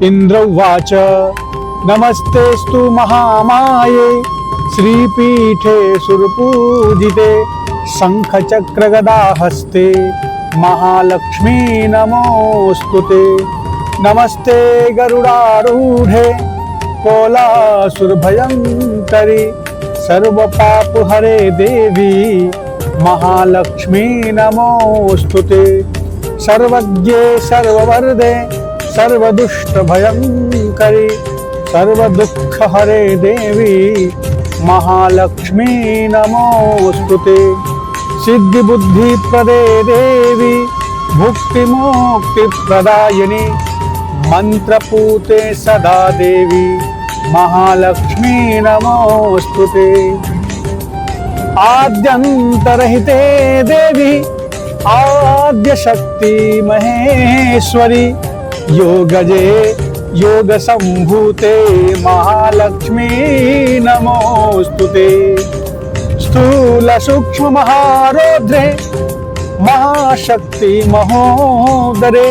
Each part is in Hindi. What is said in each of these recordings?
इंद्र उवाच नमस्तेस्तु महामाये श्रीपीठे सुरपूजिते शंखचक्रगदाहस्ते महालक्ष्मी नमोस्तुते। नमस्ते गरुडारूढे कोलासुरभयंकरी सर्वपापहरे देवी महालक्ष्मी नमोस्तुते। सर्वज्ञे सर्ववरदे सर्वदुष्टभयंकरी सर्वदुःखहरे देवी महालक्ष्मी नमोस्तुते। सिद्धिबुद्धिप्रदे देवी भुक्तिमुक्तिप्रदायिनी मंत्रपूते सदा देवी महालक्ष्मी नमोस्तुते। आद्यंतरहिते देवी आद्यशक्ति महेश्वरी योगजे योग संभूते महालक्ष्मी नमोस्तुते। स्थूल सूक्ष्म महारौद्रे महाशक्ति महोदरे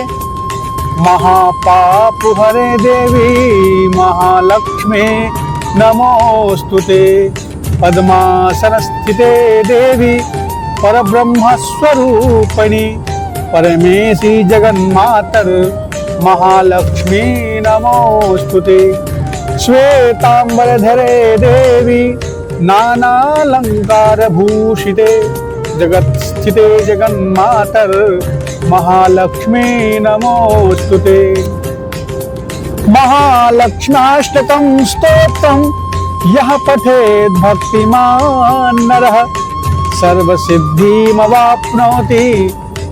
महापापहरे देवी महालक्ष्मी नमोस्तुते। पद्मासनस्थिते देवी परब्रह्मस्वरूपिणी परमेशी जगन्मातर महालक्ष्मी नमोस्तुते। श्वेतांबरधरे देवी नानालंकार भूषिते जगत्स्थिते जगन्मातर महालक्ष्मी नमोस्तुते। महालक्ष्म्याष्टकं स्तोत्रं यः पठेत् भक्तिमान् नरः सर्वसिद्धिमवाप्नोति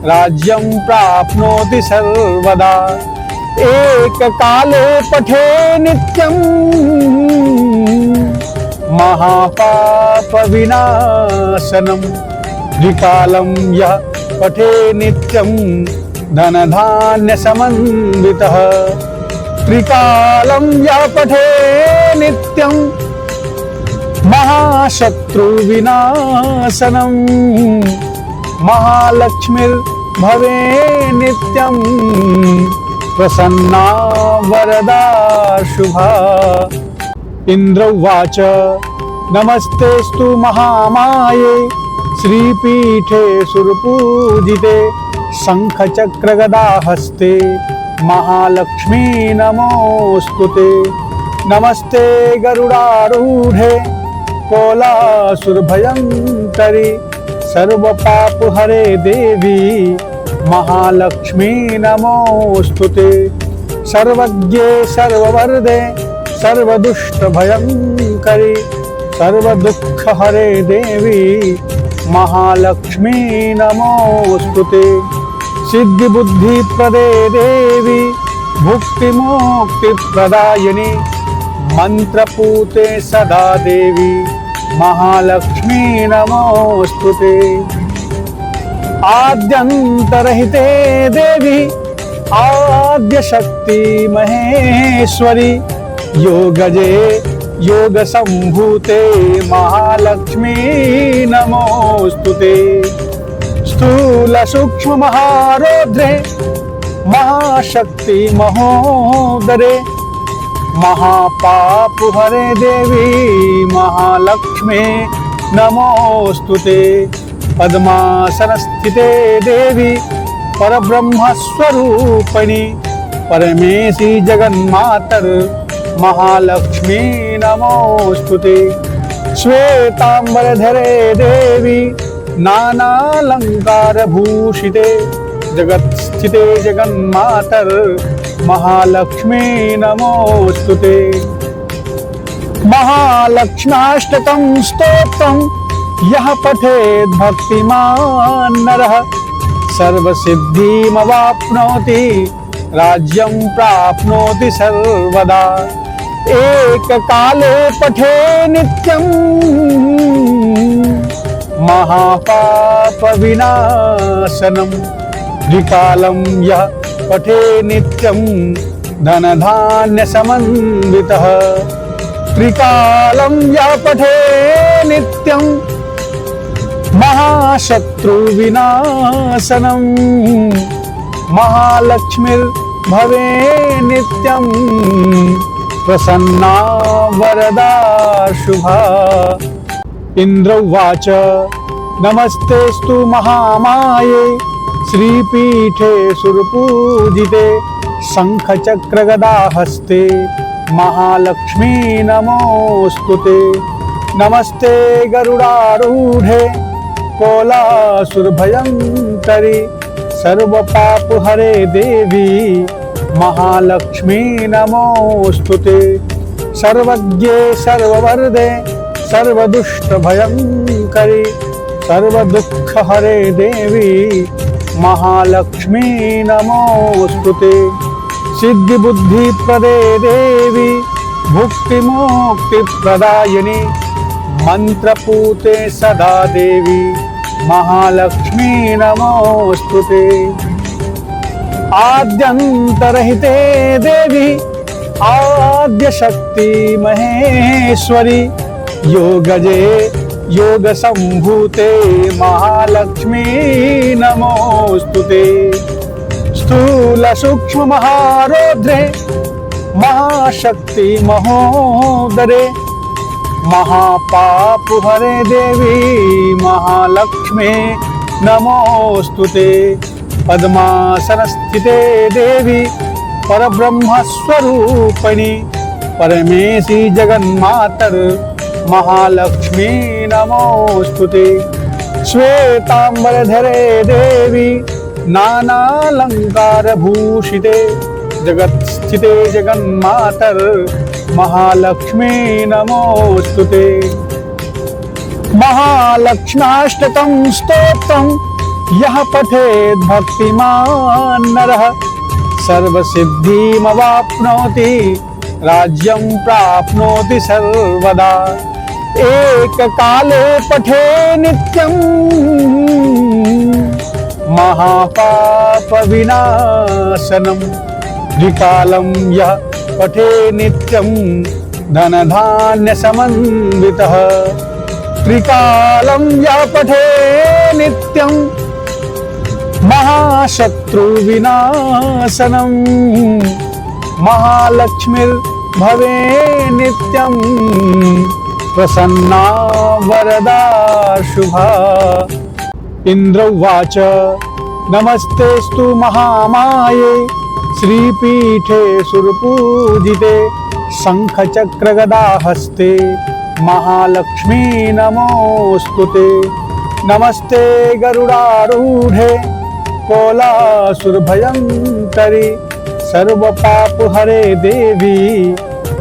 राज्यं प्राप्नोति सर्वदा। एककाले पठे नित्यं महापापविनाशनं द्विकालं यः पठे नित्यं धनधान्यसमन्वितः त्रिकालं यः पठे नित्यं महाशत्रुविनाशनं महालक्ष्मीर्भवे नित्यं प्रसन्ना वरदा शुभा। इंद्र उवाच नमस्तेस्तु महामाये श्रीपीठे सुरपूजिते शंखचक्रगदाहस्ते महालक्ष्मी नमोस्तुते। नमस्ते गरुडारूढे कोलासुरभयंकरी सर्वपापहरे देवी महालक्ष्मी नमोस्तुते। सर्वज्ञे सर्ववरदे सर्वदुष्टभयंकरी सर्वदुःखहरे देवी महालक्ष्मी नमोस्तुते। सिद्धिबुद्धिप्रदे देवी भुक्तिमुक्तिप्रदायिनी मंत्रपूते सदा देवी महालक्ष्मी नमोस्तुते। आद्यंतरहिते देवी आद्यशक्ति महेश्वरी योगजे योग संभूते महालक्ष्मी नमोस्तुते। स्थूल सूक्ष्म महारौद्रे महाशक्ति महोदरे महापापहरे देवी महालक्ष्मी नमोस्तुते। पद्मासनस्थिते देवी परब्रह्मस्वरूपिणी परमेशी जगन्मातर महालक्ष्मी नमोस्तुते। श्वेतांबरधरे देवी नानालंकार भूषिते जगत्स्थिते जगन्मातर महालक्ष्मी नमोस्तुते। महालक्ष्म्याष्टकं स्तोत्रं यः पठेत् भक्तिमान् नरः सर्वसिद्धिमवाप्नोति राज्यं प्राप्नोति सर्वदा। एककाले पठे नित्यं महापापविनाशनं द्विकालं यः पठे नित्यं धनधान्यसमन्वितः त्रिकालं यः पठे नित्यं महाशत्रुविनाशनं महालक्ष्मीर्भवे भवे नित्यं प्रसन्ना वरदा शुभा। इंद्र उवाच नमस्तेस्तु महामाये श्रीपीठे सुरपूजिते शंखचक्रगदाहस्ते महालक्ष्मी नमोस्तुते। नमस्ते गरुडारूढे कोलासुरभयंकरी सर्वपापहरे देवी महालक्ष्मी नमोस्तुते। सर्वज्ञे सर्ववरदे सर्वदुष्टभयंकरी सर्वदुःखहरे देवी महालक्ष्मी नमोस्तुते। सिद्धिबुद्धिप्रदे देवी भुक्तिमुक्तिप्रदायिनी मंत्रपूते सदा देवी महालक्ष्मी नमोस्तुते। आद्यंतरहिते देवी आद्यशक्ति महेश्वरी योगजे योग संभूते महालक्ष्मी नमोस्तुते। स्थूल सूक्ष्म महारौद्रे महाशक्ति महोदरे महापापहरे देवी महालक्ष्मी नमोस्तुते। पद्मासनस्थिते देवी परब्रह्मस्वरूपिणी परमेशी जगन्मातर महालक्ष्मी नमोस्तुते। श्वेतांबरधरे देवी नानालंकार भूषिते जगत्स्थिते जगन्मातर महालक्ष्मी नमोस्तुते। महालक्ष्म्याष्टकं स्तोत्रं यः पठेत् भक्तिमान् नरः सर्वसिद्धिमवाप्नोति राज्यं प्राप्नोति सर्वदा। एककाले पठे नित्यं महापापविनाशनं द्विकालं यः पठे नित्यं धनधान्यसमन्वितः। त्रिकालं यः पठे नित्यं महाशत्रुविनाशनं महालक्ष्मीर्भवे नित्यं प्रसन्ना वरदा शुभा। इंद्र उवाच नमस्तेस्तु महामाये श्रीपीठे सुरपूजिते शंखचक्रगदाहस्ते महालक्ष्मी नमोस्तुते। नमस्ते गरुडारूढे कोलासुरभयंकरी सर्वपापहरे देवी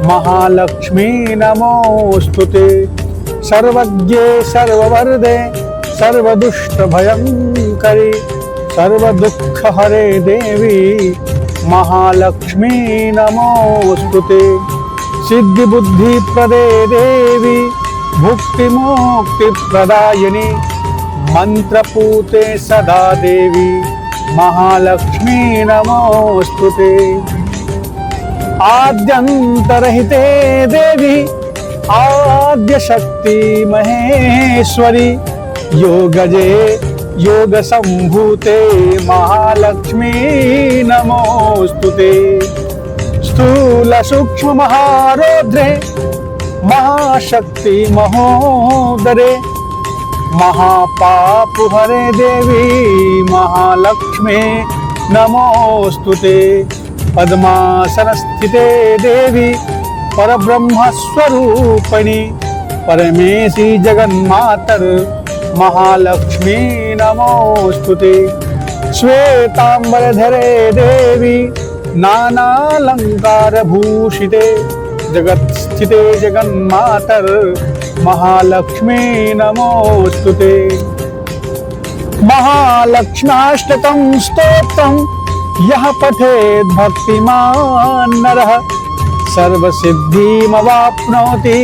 महालक्ष्मी नमोस्तुते। सर्वज्ञे सर्ववरदे सर्वदुष्टभयंकरी सर्वदुःखहरे देवी महालक्ष्मी नमोस्तुते। सिद्धिबुद्धिप्रदे देवी भुक्तिमुक्तिप्रदायिनी मंत्रपूते सदा देवी महालक्ष्मी नमोस्तुते। आद्यंतरहिते देवी आद्यशक्ति महेश्वरी योगजे योग संभूते महालक्ष्मी नमोस्तुते। स्थूल सूक्ष्म महारौद्रे महाशक्ति महोदरे महापापहरे देवी महालक्ष्मी नमोस्तुते। पद्मासनस्थिते देवी परब्रह्मस्वरूपिणी परमेशी जगन्मातर महालक्ष्मी नमोस्तुते। श्वेतांबरधरे देवी नानालंकार भूषिते जगत्स्थिते जगन्मातर महालक्ष्मी नमोस्तुते। महालक्ष्म्याष्टकं स्तोत्रं यः पठेत् भक्तिमान् नरः सर्वसिद्धिमवाप्नोति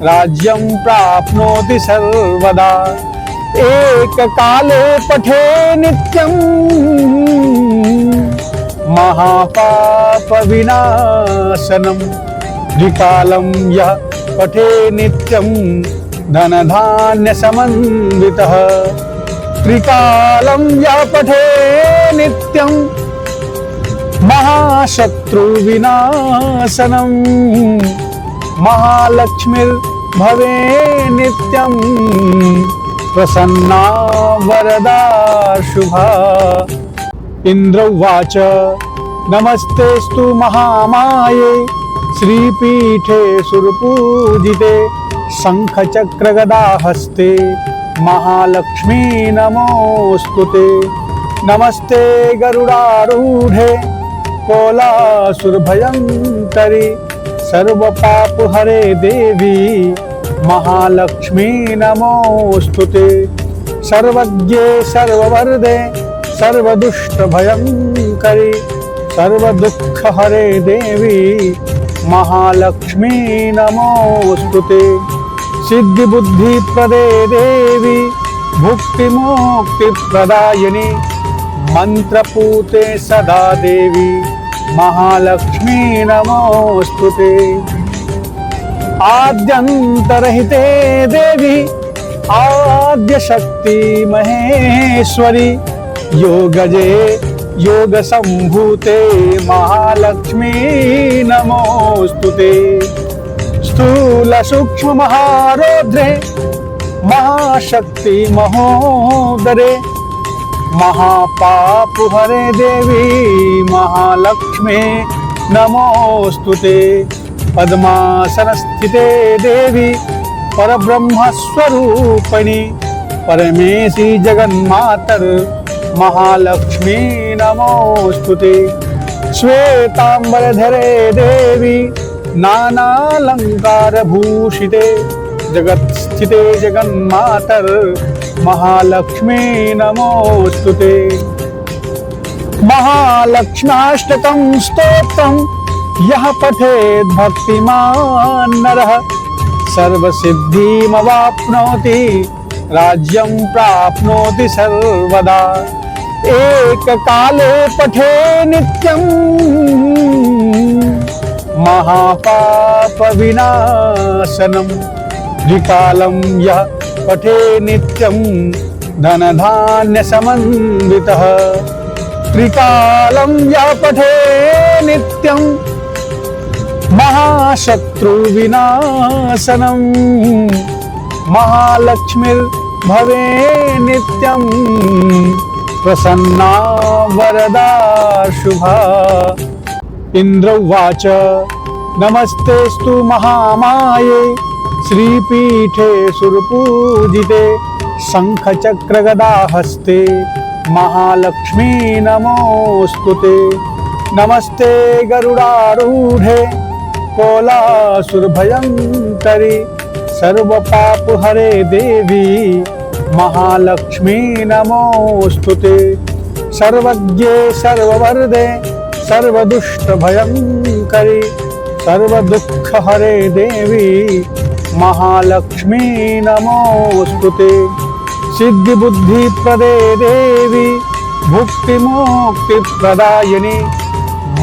राज्यं प्राप्नोति सर्वदा। एककाले पठे नित्यं महापापविनाशनं द्विकालं यः पठे नित्यं धनधान्यसमन्वितः। त्रिकालं यः पठे नित्यं महाशत्रुविनाशनम् महालक्ष्मीर्भवे नित्यम् प्रसन्ना वरदा शुभा। इंद्र उवाच नमस्तेस्तु महामाये श्रीपीठे सुरपूजिते शंखचक्रगदाहस्ते महालक्ष्मी नमोस्तुते। नमस्ते गरुडारूढे कोलासुरभयंकरी सर्वपापहरे देवी महालक्ष्मी नमोस्तुते। सर्वज्ञे सर्ववरदे सर्वदुष्टभयंकरी सर्वदुःखहरे देवी महालक्ष्मी नमोस्तुते। सिद्धिबुद्धिप्रदे देवी भुक्तिमुक्तिप्रदायिनी मंत्रपूते सदा देवी महालक्ष्मी नमोस्तुते। आद्यंतरहिते देवी आद्यशक्ति महेश्वरी योगजे योग संभूते महालक्ष्मी नमोस्तुते। स्थूल सूक्ष्म महारौद्रे महाशक्ति महोदरे महापापहरे देवी महालक्ष्मी नमोस्तुते। पद्मासनस्थिते देवी परब्रह्मस्वरूपिणी परमेशी जगन्मातर महालक्ष्मी नमोस्तुते। श्वेतांबरधरे देवी नानालंकार भूषिते जगत्स्थिते जगन्मातर महालक्ष्मी नमोस्तुते। महालक्ष्म्याष्टकं स्तोत्रं यः पठेत् भक्तिमान् नरः सर्वसिद्धिमवाप्नोति राज्यं प्राप्नोति सर्वदा। एककाले पठे नित्यं महापापविनाशनं द्विकालं यः पठे नित्यं धनधान्यसमन्वितः। त्रिकालं यः पठे नित्यं महाशत्रुविनाशनं महालक्ष्मीर्भवे नित्यं प्रसन्ना वरदा शुभा। इंद्र उवाच नमस्तेस्तु महामाये श्रीपीठे सुरपूजिते शंखचक्रगदाहस्ते महालक्ष्मी नमोस्तुते। नमस्ते गरुडारूढे कोलासुरभयंकरी सर्वपापहरे देवी महालक्ष्मी नमोस्तुते। सर्वज्ञे सर्ववरदे सर्वदुष्टभयंकरी सर्वदुःखहरे देवी महालक्ष्मी नमोस्तुते। सिद्धिबुद्धिप्रदे देवी भुक्तिमुक्तिप्रदायिनी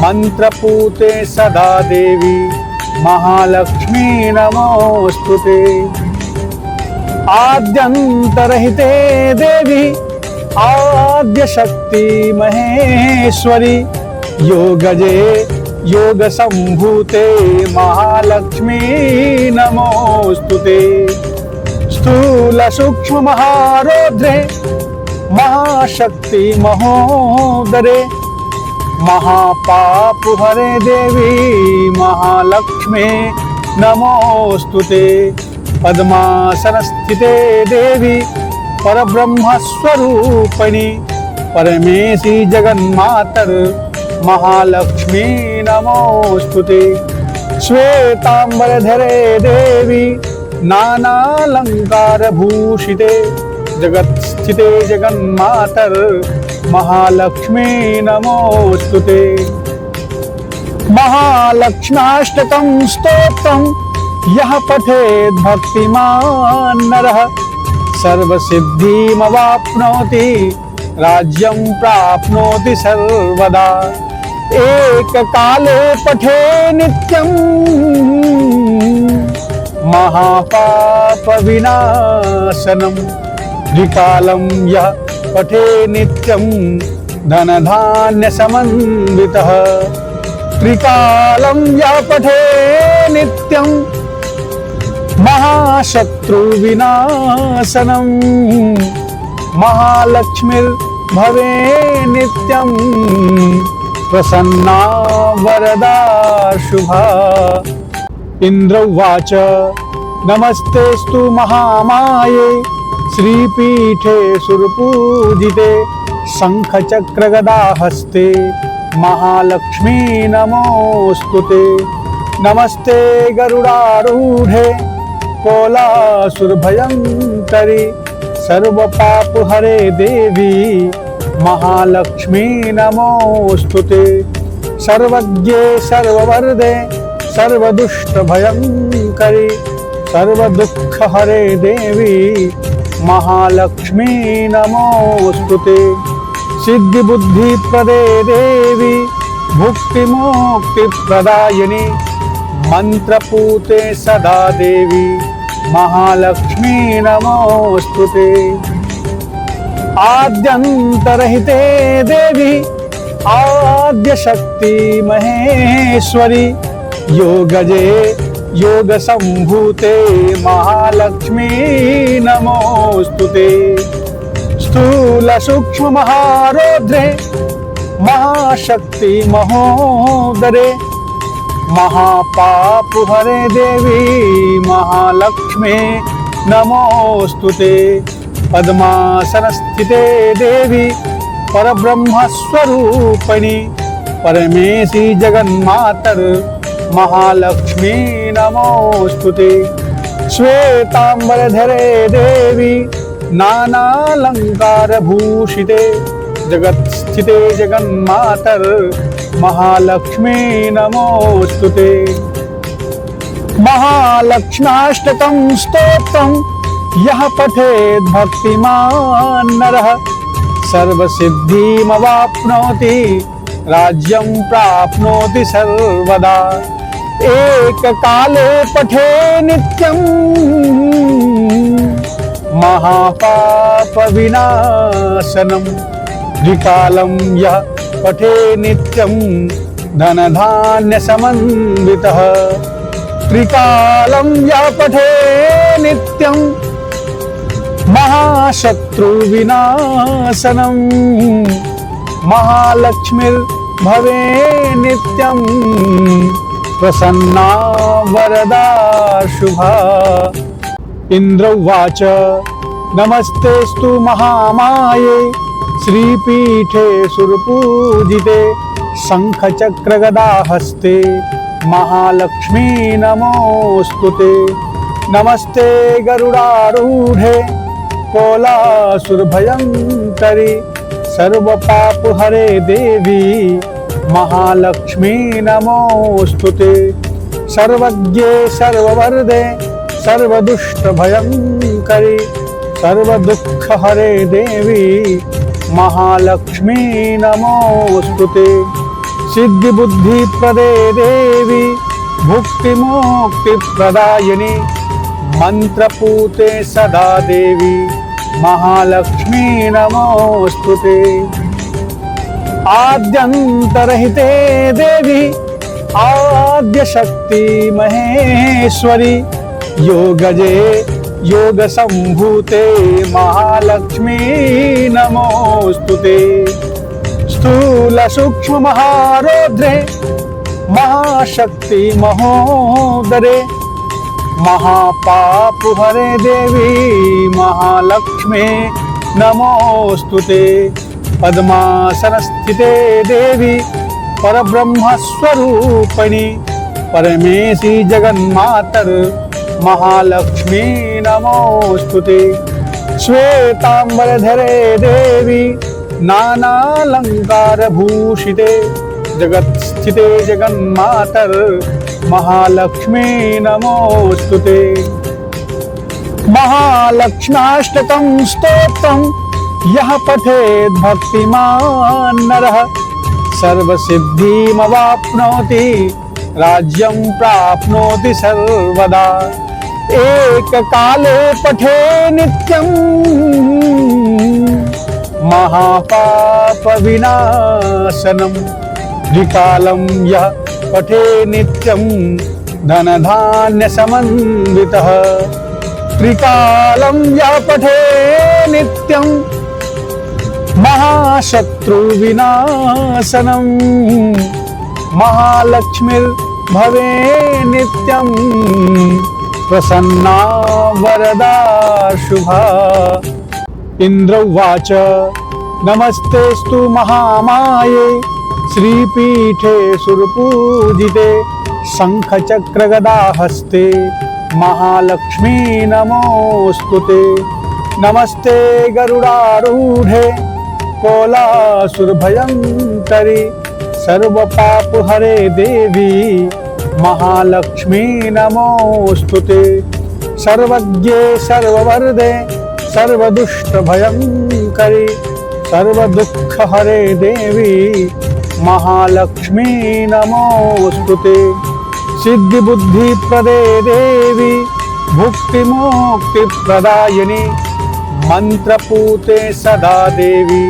मंत्रपूते सदा देवी महालक्ष्मी नमोस्तुते। आद्यंतरहिते देवी आद्यशक्ति महेश्वरी योगजे योग संभूते महालक्ष्मी नमोस्तुते। स्थूल सूक्ष्म महारौद्रे महाशक्ति महोदरे महापापहरे देवी महालक्ष्मी नमोस्तुते। पद्मासनस्थिते देवी परब्रह्मस्वरूपिणी परमेशी जगन्मातर महालक्ष्मी नमोस्तुते। श्वेतांबरधरे देवी नानालंकार भूषिते जगत्स्थिते जगन्मातर महालक्ष्मी नमोस्तुते। महालक्ष्म्याष्टकं स्तोत्रं यः पठेत् भक्तिमान् नरः सर्वसिद्धिमवाप्नोति राज्यं प्राप्नोति सर्वदा। एककाले पठे नित्यं महापापविनाशनं द्विकालं यः पठे नित्यं धनधान्यसमन्वितः त्रिकालं यः पठे नित्यं महाशत्रुविनाशनम् महालक्ष्मीर्भवे नित्यं प्रसन्ना वरदा शुभा। इंद्र उवाच नमस्तेस्तु महामाये श्रीपीठे सुरपूजिते शंखचक्रगदाहस्ते महालक्ष्मी नमोस्तुते। नमस्ते गरुडारूढे कोलासुरभयंकरी सर्वपापहरे देवी महालक्ष्मी नमोस्तुते। सर्वज्ञे सर्ववरदे सर्वदुष्टभयंकरी सर्वदुःखहरे देवी महालक्ष्मी नमोस्तुते। सिद्धिबुद्धिप्रदे देवी भुक्तिमुक्तिप्रदायिनी मंत्रपूते सदा देवी महालक्ष्मी नमोस्तुते। आद्यंतरहिते देवी आद्यशक्ति महेश्वरी योगजे योग संभूते महालक्ष्मी नमोस्तुते। स्थूल सूक्ष्म महारौद्रे महाशक्ति महोदरे महापापहरे देवी महालक्ष्मी नमोस्तुते। पद्मासनस्थिते देवी परब्रह्मस्वरूपिणी परमेशी जगन्मातर महालक्ष्मी नमोस्तुते। श्वेतांबरधरे देवी नानालंकार भूषिते जगत्स्थिते जगन्मातर महालक्ष्मी नमोस्तुते। महालक्ष्म्याष्टकं स्तोत्रं यः पठेत् भक्तिमान् नरः सर्वसिद्धिमवाप्नोति राज्यं प्राप्नोति सर्वदा। एककाले पठे नित्यं महापापविनाशनं द्विकालं यः पठे नित्यं धनधान्यसमन्वितः त्रिकालं यः पठे नित्यं महाशत्रुविनाशनम् महालक्ष्मीर्भवे नित्यं प्रसन्ना वरदा शुभा। इंद्र उवाच नमस्तेस्तु महामाये श्रीपीठे सुरपूजिते शंखचक्रगदाहस्ते महालक्ष्मी नमोस्तुते। नमस्ते गरुडारूढे कोलासुरभयंकरी सर्वपापहरे देवी महालक्ष्मी नमोस्तुते। सर्वज्ञे सर्ववरदे सर्वदुष्टभयंकरी सर्वदुःखहरे देवी महालक्ष्मी नमोस्तुते। सिद्धिबुद्धिप्रदे देवी भुक्तिमुक्तिप्रदायिनी मंत्रपूते सदा देवी महालक्ष्मी नमोस्तुते। आद्यंतरहिते देवी आद्यशक्ति महेश्वरी योगजे योग संभूते महालक्ष्मी नमोस्तुते। स्थूल सूक्ष्म महारौद्रे महाशक्ति महोदरे महापापहरे देवी महालक्ष्मी नमोस्तुते। पद्मासनस्थिते देवी परब्रह्मस्वरूपिणी परमेशी जगन्मातर महालक्ष्मी नमोस्तुते। श्वेतांबरधरे देवी नानालंकार भूषिते जगत्स्थिते जगन्मातर महालक्ष्मी नमोस्तुते। महालक्ष्म्याष्टकं स्तोत्रं यः पठेत् भक्तिमान् नरः सर्वसिद्धिमवाप्नोति राज्यं प्राप्नोति सर्वदा। एककाले पठे नित्यं महापापविनाशनम् द्विकालं यः पठे नित्यं धनधान्यसमन्वितः त्रिकालं यः पठे नित्यं महाशत्रुविनाशनम् महालक्ष्मीर्भवे नित्यं प्रसन्ना वरदा शुभा। इंद्र उवाच नमस्तेस्तु महामाये श्रीपीठे सुरपूजिते शंखचक्रगदाहस्ते महालक्ष्मी नमोस्तुते। नमस्ते गरुडारूढे कोलासुरभयंकरी सर्वपापहरे देवी महालक्ष्मी नमोस्तुते। सर्वज्ञे सर्ववरदे सर्वदुष्टभयंकरी सर्वदुःखहरे देवी महालक्ष्मी नमोस्तुते। सिद्धिबुद्धिप्रदे देवी भुक्तिमुक्तिप्रदायिनी मंत्रपूते सदा देवी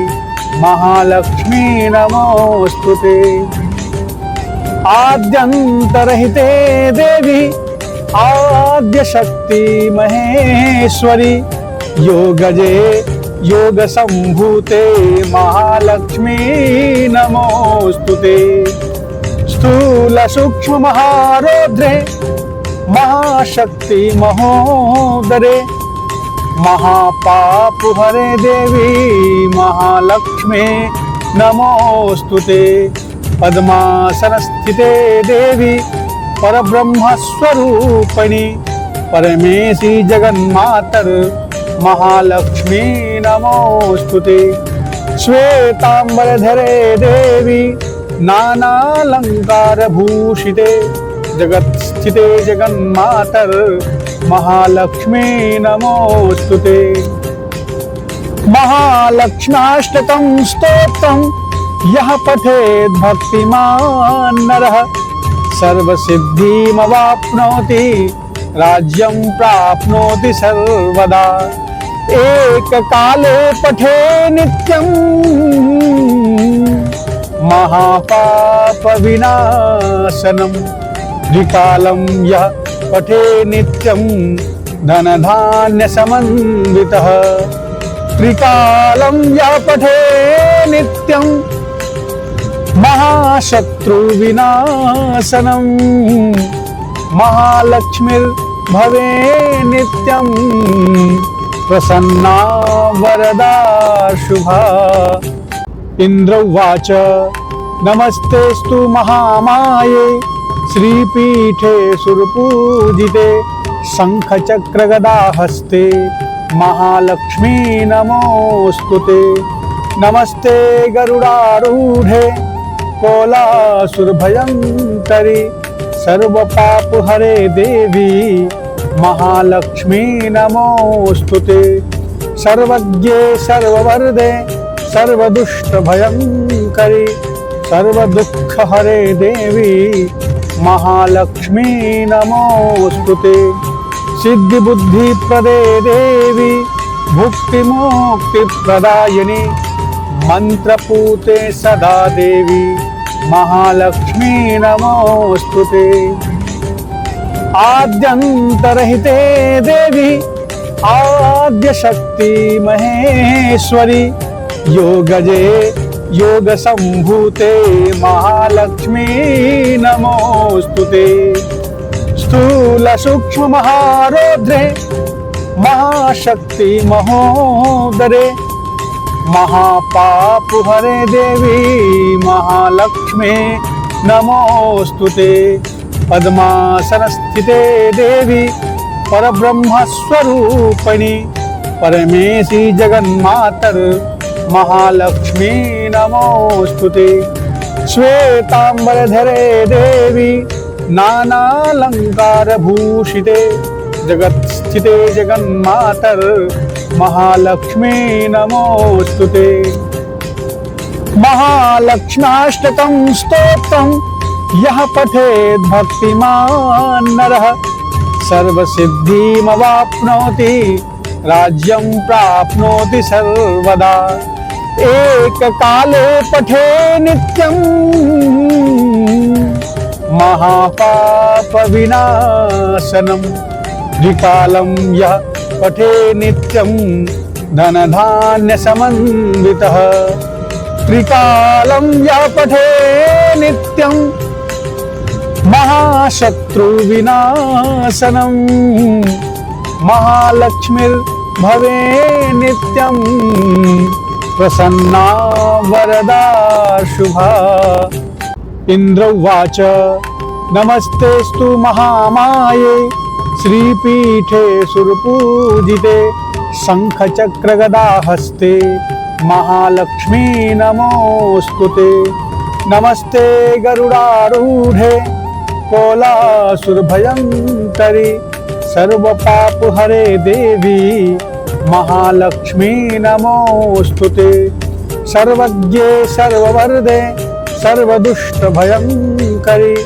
महालक्ष्मी नमोस्तुते। आद्यंतरहिते देवी आद्यशक्ति महेश्वरी योगजे योग संभूते महालक्ष्मी नमोस्तुते। स्थूल सूक्ष्म महारौद्रे महाशक्ति महोदरे महापापहरे देवी महालक्ष्मी नमोस्तुते। पद्मासनस्थिते देवी परब्रह्मस्वरूपिणी परमेशी जगन्मातर महालक्ष्मी नमोस्तुते। श्वेतांबरधरे देवी नानालंकार भूषिते जगत्स्थिते जगन्मातर महालक्ष्मी नमोस्तुते। महालक्ष्म्याष्टकं स्तोत्रं यः पठेत् भक्तिमान् नरः सर्वसिद्धिमवाप्नोति राज्यं प्राप्नोति सर्वदा। एककाले पठे नित्यं महापापविनाशनम् द्विकालं यः पठे नित्यं धनधान्यसमन्वितः त्रिकालं यः पठे नित्यं महाशत्रुविनाशनम् महालक्ष्मीर्भवे नित्यं प्रसन्ना वरदा शुभा। इंद्र उवाच नमस्तेस्तु महामाये श्रीपीठे सुरपूजिते शंखचक्रगदाहस्ते महालक्ष्मी नमोस्तुते। नमस्ते गरुडारूढे कोलासुरभयंकरी सर्वपापहरे देवी महालक्ष्मी नमोस्तुते। सर्वज्ञे सर्ववरदे सर्वदुष्टभयंकरी सर्वदुःखहरे देवी महालक्ष्मी नमोस्तुते। सिद्धिबुद्धिप्रदे देवी भुक्तिमुक्तिप्रदायिनी मंत्रपूते सदा देवी महालक्ष्मी नमोस्तुते। आद्यंतरहिते देवी आद्यशक्ति महेश्वरी योगजे योग संभूते महालक्ष्मी नमोस्तुते। स्थूल सूक्ष्म महारौद्रे महाशक्ति महोदरे महापापहरे देवी महालक्ष्मी नमोस्तुते। पद्मासनस्थिते देवी परब्रह्मस्वरूपिणी परमेशी जगन्मातर महालक्ष्मी नमोस्तुते। श्वेतांबरधरे देवी नानालंकार भूषिते जगत्स्थिते जगन्मातर महालक्ष्मी नमोस्तुते। महालक्ष्म्याष्टकं स्तोत्रं यः पठेत् भक्तिमान् नरः सर्वसिद्धिमवाप्नोति राज्यं प्राप्नोति सर्वदा। एक काले पठे नित्यं महापाप विनाशनम। द्विकालं यः पठे नित्यं धन धान्य समन्वितः। त्रिकालं यः पठे नित्यं महाशत्रु विनाशनम। महालक्ष्मीर्भवे नित्यं प्रसन्ना वरदा शुभा। इंद्र उवाच नमस्तेस्तु महामाये श्रीपीठे सुरपूजिते शंखचक्रगदाहस्ते महालक्ष्मी नमोस्तुते। नमस्ते गरुडारूढे कोलासुरभयंकरी सर्वपापहरे देवी महालक्ष्मी नमोस्तुते। सर्वज्ञे सर्ववरदे सर्वदुष्टभयंकरी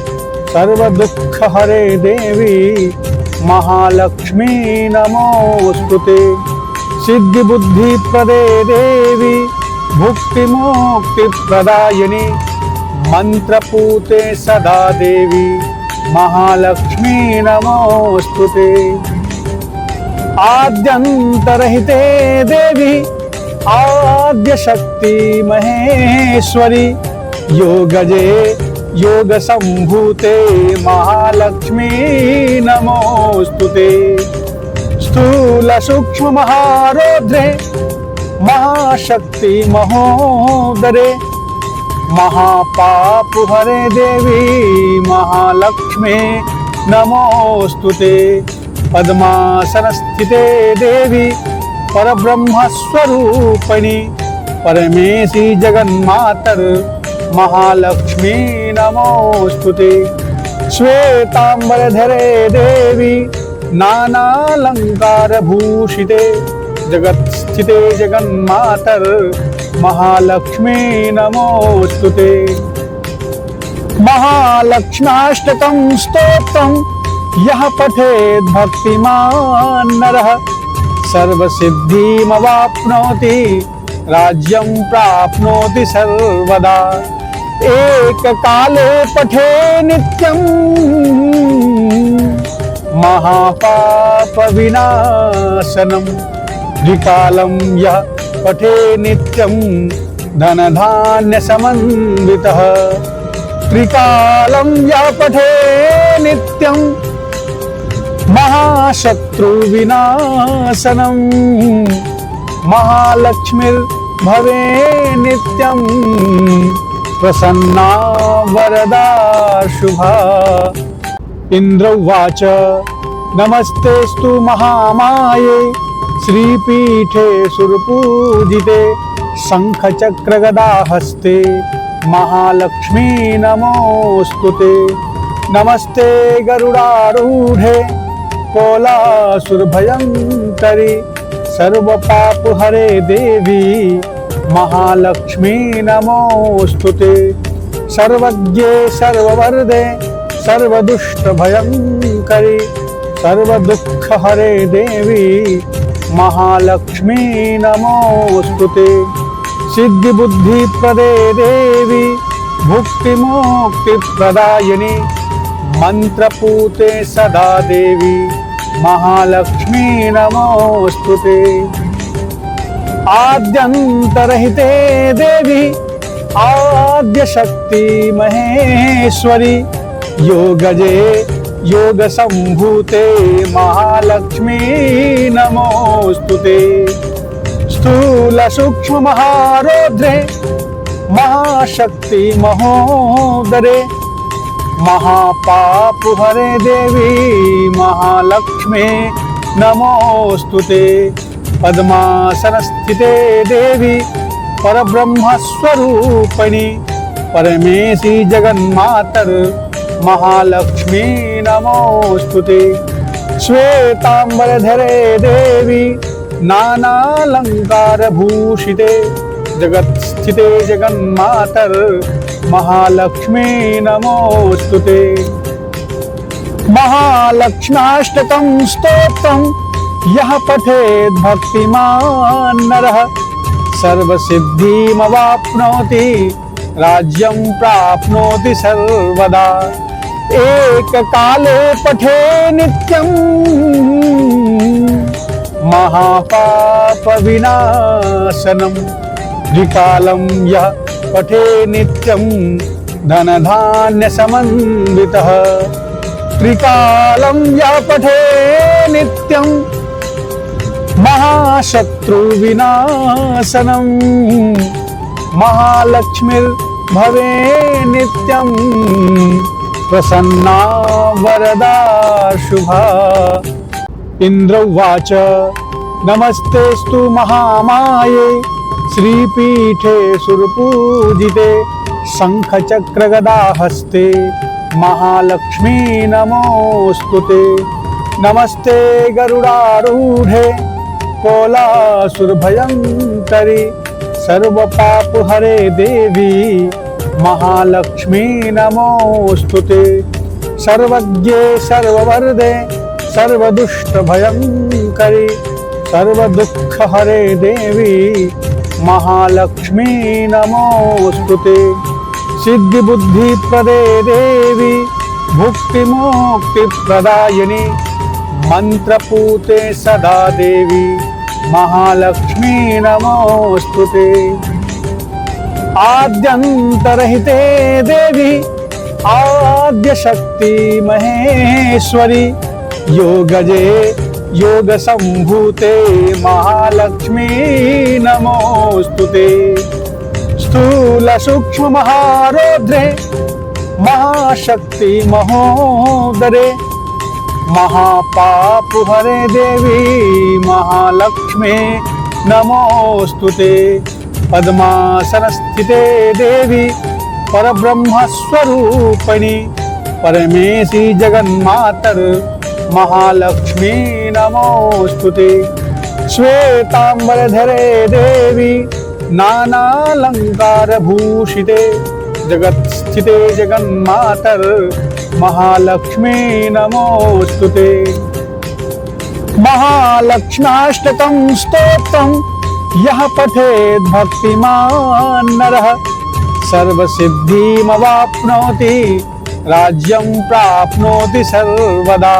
सर्वदुःखहरे देवी महालक्ष्मी नमोस्तुते। सिद्धिबुद्धिप्रदे देवी भुक्तिमुक्तिप्रदायिनी मंत्रपूते सदा देवी महालक्ष्मी नमोस्तुते। आद्यंतरहिते देवी आद्यशक्ति महेश्वरी योगजे योग संभूते महालक्ष्मी नमोस्तुते। स्थूल सूक्ष्म महारौद्रे महाशक्ति महोदरे महापापहरे देवी महालक्ष्मी नमोस्तुते। पद्मासनस्थिते देवी परब्रह्मस्वरूपिणी परमेशी जगन्मातर महालक्ष्मी नमोस्तुते। श्वेतांबरधरे देवी नानालंकार भूषिते जगत्स्थिते जगन्मातर महालक्ष्मी नमोस्तुते। महालक्ष्म्याष्टकं स्तोत्रं यः पठेत् भक्तिमान् नरः सर्वसिद्धिमवाप्नोति राज्यं प्राप्नोति सर्वदा। एक काले पठे नित्यं महापाप विनाशनम। द्विकालं यः पठे नित्यं धन धान्य समन्वितः। त्रिकालं यः पठे नित्यं महाशत्रु विनाशनम। महालक्ष्मीर्भवे नित्यं प्रसन्ना वरदा शुभा। इंद्र उवाच नमस्तेस्तु महामाये श्रीपीठे सुरपूजिते शंखचक्रगदाहस्ते महालक्ष्मी नमोस्तुते। नमस्ते गरुडारूढे कोलासुरभयंकरी सर्वपापहरे देवी महालक्ष्मी नमोस्तुते। सर्वज्ञे सर्ववरदे सर्वदुष्टभयंकरी सर्वदुःखहरे देवी महालक्ष्मी नमोस्तुते। सिद्धिबुद्धिप्रदे देवी भुक्तिमुक्तिप्रदायिनी मंत्रपूते सदा देवी महालक्ष्मी नमोस्तुते। आद्यंतरहिते देवी आद्यशक्ति महेश्वरी योगजे योग संभूते महालक्ष्मी नमोस्तुते। स्थूल सूक्ष्म महारौद्रे महाशक्ति महोदरे महापापहरे देवी महालक्ष्मी नमोस्तुते। पद्मासनस्थिते देवी परब्रह्मस्वरूपिणी परमेशी जगन्मातर महालक्ष्मी नमोस्तुते। श्वेतांबरधरे देवी नानालंकार भूषिते जगत्स्थिते जगन्मातर महालक्ष्मी नमोस्तुते। महालक्ष्म्याष्टकं स्तोत्रं यः पठेत् भक्तिमान् नरः सर्वसिद्धिमवाप्नोति राज्यं प्राप्नोति सर्वदा एककाले पठे नित्यं महापापविनाशनं द्विकालं यः पठे नित्यं धनधान्यसमन्वितः त्रिकालं यः पठे नित्यं महाशत्रुविनाशनं महालक्ष्मीर्भवे नित्यं प्रसन्ना वरदा शुभा। इंद्र उवाच नमस्तेस्तु महामाये श्रीपीठे सुरपूजिते शंखचक्रगदाहस्ते महालक्ष्मी नमोस्तुते नमस्ते गरुडारूढे कोलासुरभयंकरी सर्वपापहरे देवी महालक्ष्मी नमोस्तुते सर्वज्ञे सर्ववरदे सर्वदुष्टभयंकरी सर्वदुःखहरे देवी महालक्ष्मी नमोस्तुते सिद्धिबुद्धिप्रदे देवी भुक्तिमुक्तिप्रदायिनी मंत्रपूते सदा देवी महालक्ष्मी नमोस्तुते आद्यंतरहिते देवी आद्यशक्ति महेश्वरी योगजे योग संभूते महालक्ष्मी नमोस्तुते स्थूल सूक्ष्म महारौद्रे महाशक्ति महोदरे महापापहरे देवी महालक्ष्मी नमोस्तुते पद्मासनस्थिते देवी परब्रह्मस्वरूपिणी परमेशी जगन्मातर महालक्ष्मी नमोस्तुते श्वेतांबरधरे देवी नानालंकार भूषिते जगत्स्थिते जगन्मातर महालक्ष्मी नमोस्तुते महालक्ष्म्याष्टकं स्तोत्रं यः पठेत् भक्तिमान् नरः सर्वसिद्धिमवाप्नोति राज्यं प्राप्नोति सर्वदा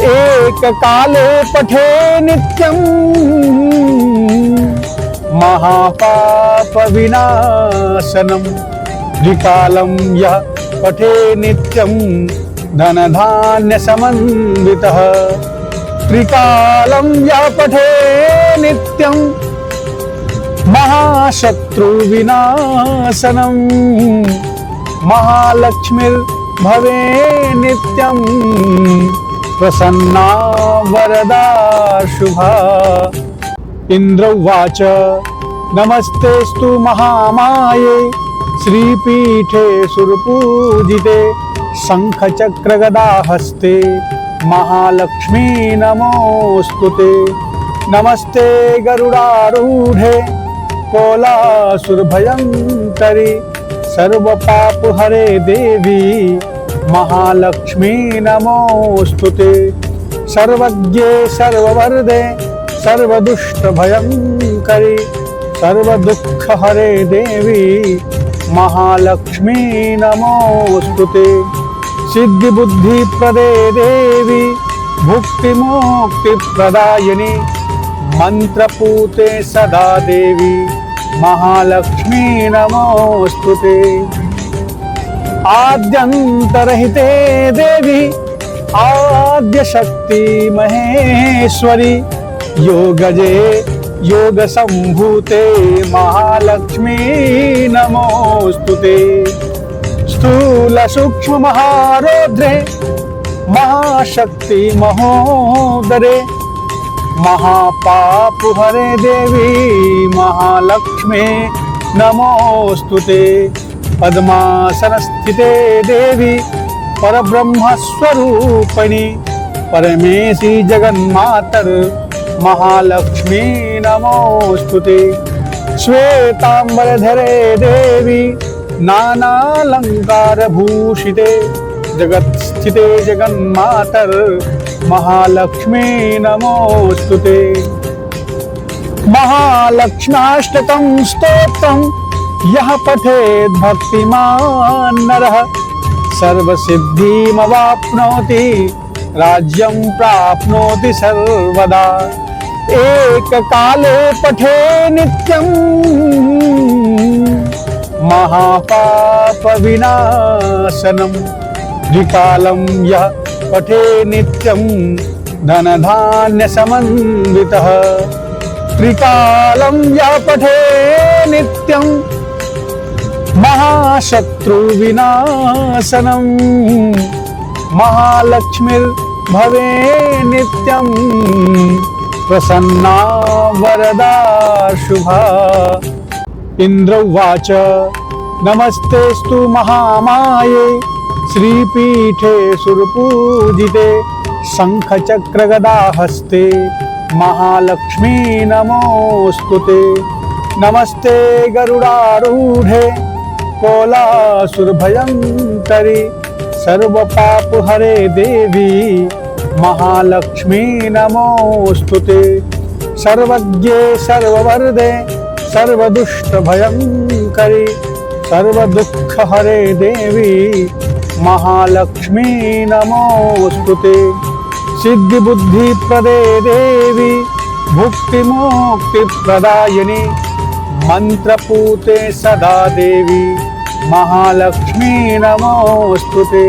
एककाले पठे नित्यं महापापविनाशनं द्विकालं यः पठे नित्यं धनधान्यसमन्वितः त्रिकालं यः पठे नित्यं महाशत्रुविनाशनं महालक्ष्मीर्भवे नित्यं प्रसन्ना वरदा शुभा। इंद्र उवाच नमस्तेस्तु महामाये श्रीपीठे सुरपूजिते शंखचक्रगदाहस्ते महालक्ष्मी नमोस्तुते नमस्ते गरुडारूढे कोलासुरभयंकरी सर्वपापहरे देवी महालक्ष्मी नमोस्तुते सर्वज्ञे सर्ववरदे सर्वदुष्टभयंकरी सर्वदुःखहरे देवी महालक्ष्मी नमोस्तुते सिद्धिबुद्धिप्रदे देवी भुक्तिमुक्तिप्रदायिनी मंत्रपूते सदा देवी महालक्ष्मी नमोस्तुते आद्यंतरहिते देवी आद्यशक्ति महेश्वरी योगजे योग संभूते महालक्ष्मी नमोस्तुते स्थूल सूक्ष्म महारौद्रे महाशक्ति महोदरे महापापहरे देवी महालक्ष्मी नमोस्तुते पद्मासनस्थिते देवी परब्रह्मस्वरूपिणी परमेशी जगन्मातर महालक्ष्मी नमोस्तुते श्वेतांबरधरे देवी नानालंकार भूषिते जगत्स्थिते जगन्मातर महालक्ष्मी नमोस्तुते महालक्ष्म्याष्टकं स्तोत्रं यः पठेत् भक्तिमान् नरः सर्वसिद्धिमवाप्नोति राज्यं प्राप्नोति सर्वदा। एककाले पठे नित्यं महापापविनाशनं द्विकालं यः पठे नित्यं धनधान्यसमन्वितः त्रिकालं यः पठे नित्यं महाशत्रुविनाशनं महालक्ष्मीर्भवे नित्यं प्रसन्ना वरदा शुभा। इंद्र उवाच नमस्तेस्तु महामाये श्रीपीठे सुरपूजिते शंखचक्रगदाहस्ते महालक्ष्मी नमोस्तुते। नमस्ते गरुडारूढे कोलासुरभयंकरी सर्वपापहरे देवी महालक्ष्मी नमोस्तुते। सर्वज्ञे सर्ववरदे सर्वदुष्टभयंकरी सर्वदुःखहरे देवी महालक्ष्मी नमोस्तुते। सिद्धिबुद्धिप्रदे देवी भुक्तिमुक्तिप्रदायिनी मंत्रपूते सदा देवी महालक्ष्मी नमोस्तुते।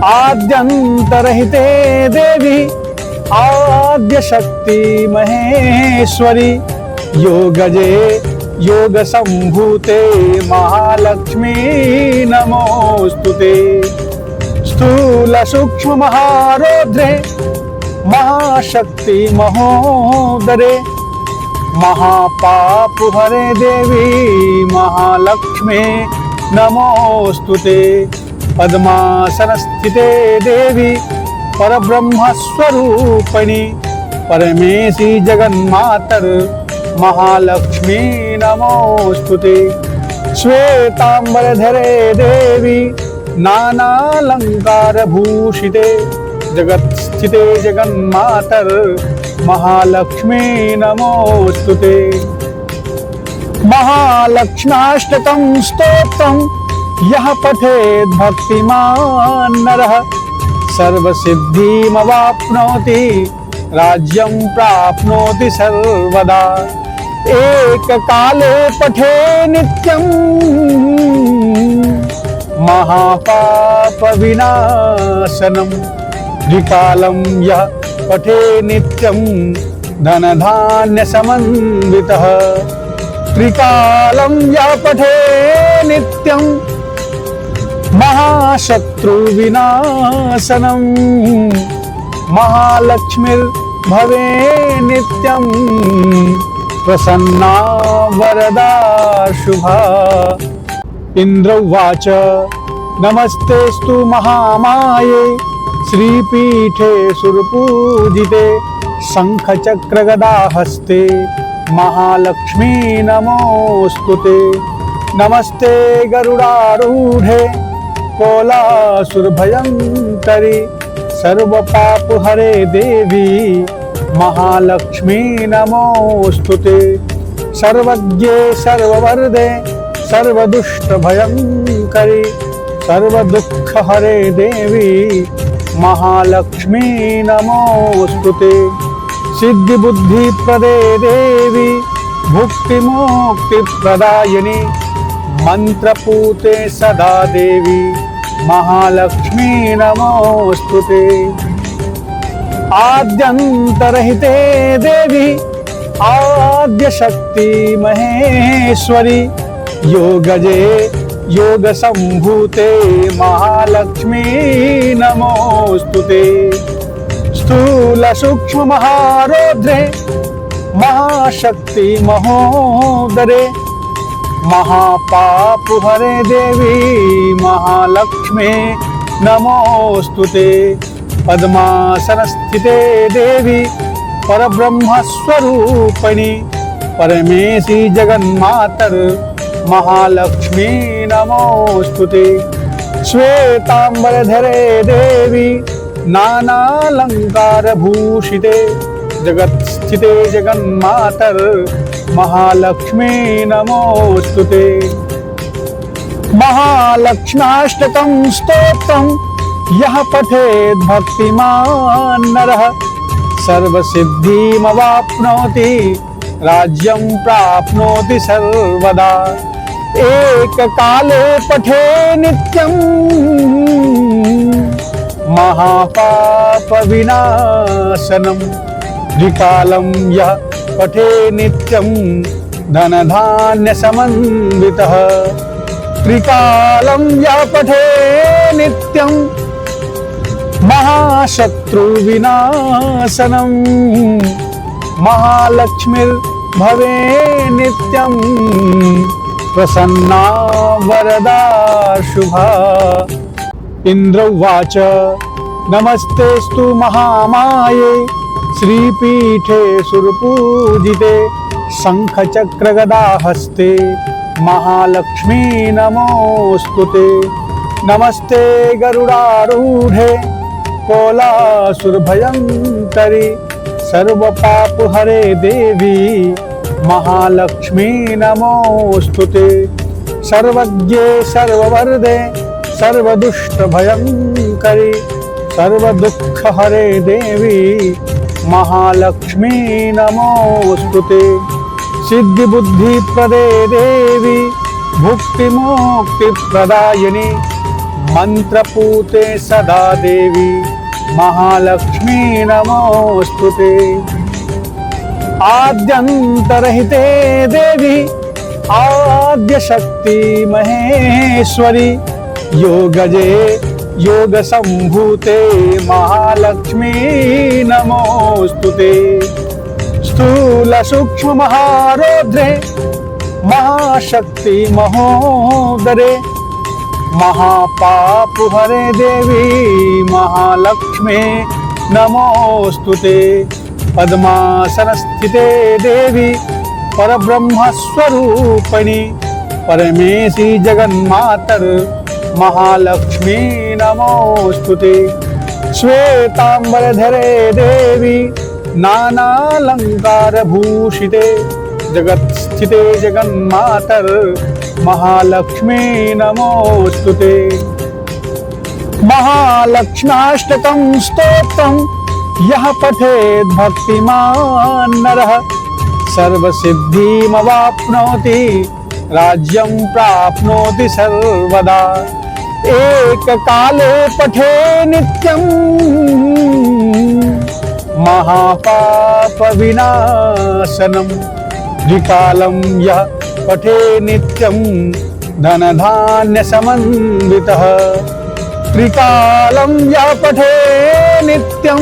आद्यंतरहिते देवी आद्यशक्ति महेश्वरी योगजे योग संभूते महालक्ष्मी नमोस्तुते। स्थूल सूक्ष्म महारौद्रे महाशक्ति महोदरे महापापहरे देवी महालक्ष्मी नमोस्तुते। पद्मासनस्थिते देवी परब्रह्मस्वरूपिणी परमेशी जगन्मातर महालक्ष्मी नमोस्तुते। श्वेतांबरधरे देवी नानालंकार भूषिते जगत्स्थिते जगन्मातर महालक्ष्मी नमोस्तुते। महालक्ष्म्याष्टकं स्तोत्रं यः पठेत् भक्तिमान् नरः सर्वसिद्धिमवाप्नोति राज्यं प्राप्नोति सर्वदा। एककाले पठे नित्यं महापापविनाशनं द्विकालं यः पठे नित्यं धनधान्यसमन्वितः त्रिकालं यः पठे नित्यं महाशत्रुविनाशनं महालक्ष्मीर्भवे नित्यं प्रसन्ना वरदा शुभा। इंद्र उवाच नमस्तेस्तु महामाये श्रीपीठे सुरपूजिते शंखचक्रगदाहस्ते महालक्ष्मी नमोस्तुते। नमस्ते गरुडारूढे कोलासुरभयंकरी सर्वपापहरे देवी महालक्ष्मी नमोस्तुते। सर्वज्ञे सर्ववरदे सर्वदुष्टभयंकरी सर्वदुःखहरे देवी महालक्ष्मी नमोस्तुते। सिद्धिबुद्धिप्रदे देवी भुक्तिमुक्तिप्रदायिनी मंत्रपूते सदा देवी महालक्ष्मी नमोस्तुते। आद्यंतरहिते देवी आद्यशक्ति महेश्वरी योगजे योग संभूते महालक्ष्मी नमोस्तुते। स्थूल सूक्ष्म महारौद्रे महाशक्ति महोदरे महापापहरे देवी महालक्ष्मी नमोस्तुते। पद्मासनस्थिते देवी परब्रह्मस्वरूपिणी परमेशी जगन्मातर महालक्ष्मी नमोस्तुते। श्वेतांबरधरे देवी नानालंकार भूषिते जगत स्थिते जगन्मातर महालक्ष्मी नमोस्तुते। महालक्ष्म्याष्टकं स्तोत्रं यः पठेत् भक्तिमान् नरः सर्वसिद्धिमवाप्नोति राज्यं प्राप्नोति सर्वदा। एककाले पठे नित्यं महापापविनाशनं द्विकालं यः पठे नित्यं धनधान्यसमन्वितः त्रिकालं यः पठे नित्यं महाशत्रुविनाशनं महालक्ष्मीर्भवे नित्यं प्रसन्ना वरदा शुभा। इंद्र उवाच नमस्तेस्तु महामाये श्रीपीठे सुरपूजिते शंखचक्रगदाहस्ते महालक्ष्मी नमोस्तुते। नमस्ते गरुडारूढे कोलासुरभयंकरी सर्वपापहरे देवी महालक्ष्मी नमोस्तुते। सर्वज्ञे सर्ववरदे सर्वदुष्टभयंकरी सर्वदुःखहरे देवी महालक्ष्मी नमोस्तुते। सिद्धिबुद्धिप्रदे देवी भुक्तिमुक्तिप्रदायिनी मंत्रपूते सदा देवी महालक्ष्मी नमोस्तुते। आद्यंतरहिते देवी आद्यशक्ति महेश्वरी योगजे योग संभूते महालक्ष्मी नमोस्तुते। स्थूल सूक्ष्म महारौद्रे महाशक्ति महोदरे महापापहरे देवी महालक्ष्मी नमोस्तुते। पद्मासनस्थिते देवी परब्रह्मस्वरूपिणी परमेशी जगन्मातर महालक्ष्मी नमोस्तुते। श्वेतांबरधरे देवी नानालंकार भूषिते जगत स्थिते जगन्मातर महालक्ष्मी नमोस्तुते। महालक्ष्म्याष्टकं स्तोत्रं यः पठेत् भक्तिमान् नरः सर्वसिद्धिमवाप्नोति राज्यं प्राप्नोति सर्वदा। एककाले पठे नित्यं महापापविनाशनं द्विकालं यः पठे नित्यं धनधान्यसमन्वितः त्रिकालं यः पठे नित्यं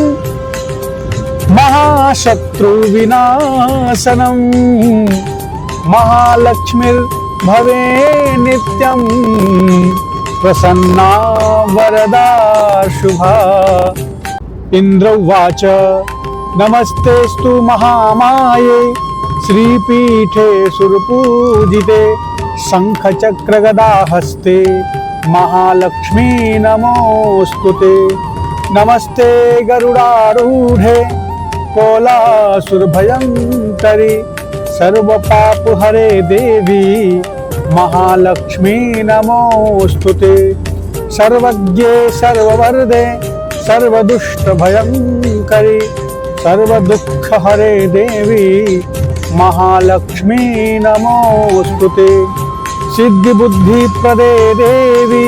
महाशत्रुविनाशनं महालक्ष्मीर्भवे नित्यं प्रसन्ना वरदा शुभा। इंद्र उवाच नमस्तेस्तु महामाये श्रीपीठे सुरपूजिते शंखचक्रगदाहस्ते महालक्ष्मी नमोस्तुते। नमस्ते गरुडारूढे कोलासुरभयंकरी सर्वपापहरे देवी महालक्ष्मी नमोस्तुते। सर्वज्ञे सर्ववरदे सर्वदुष्टभयंकरी सर्वदुःखहरे देवी महालक्ष्मी नमोस्तुते। सिद्धिबुद्धिप्रदे देवी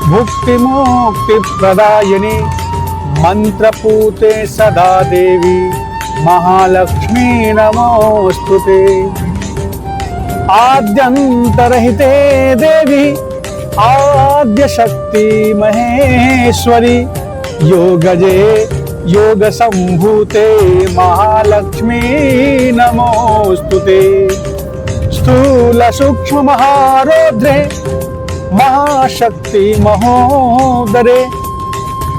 भुक्तिमुक्तिप्रदायिनी मंत्रपूते सदा देवी महालक्ष्मी नमोस्तुते। आद्यंतरहिते देवी आद्यशक्ति महेश्वरी योगजे योग संभूते महालक्ष्मी नमोस्तुते। स्थूल सूक्ष्म महारौद्रे महाशक्ति महोदरे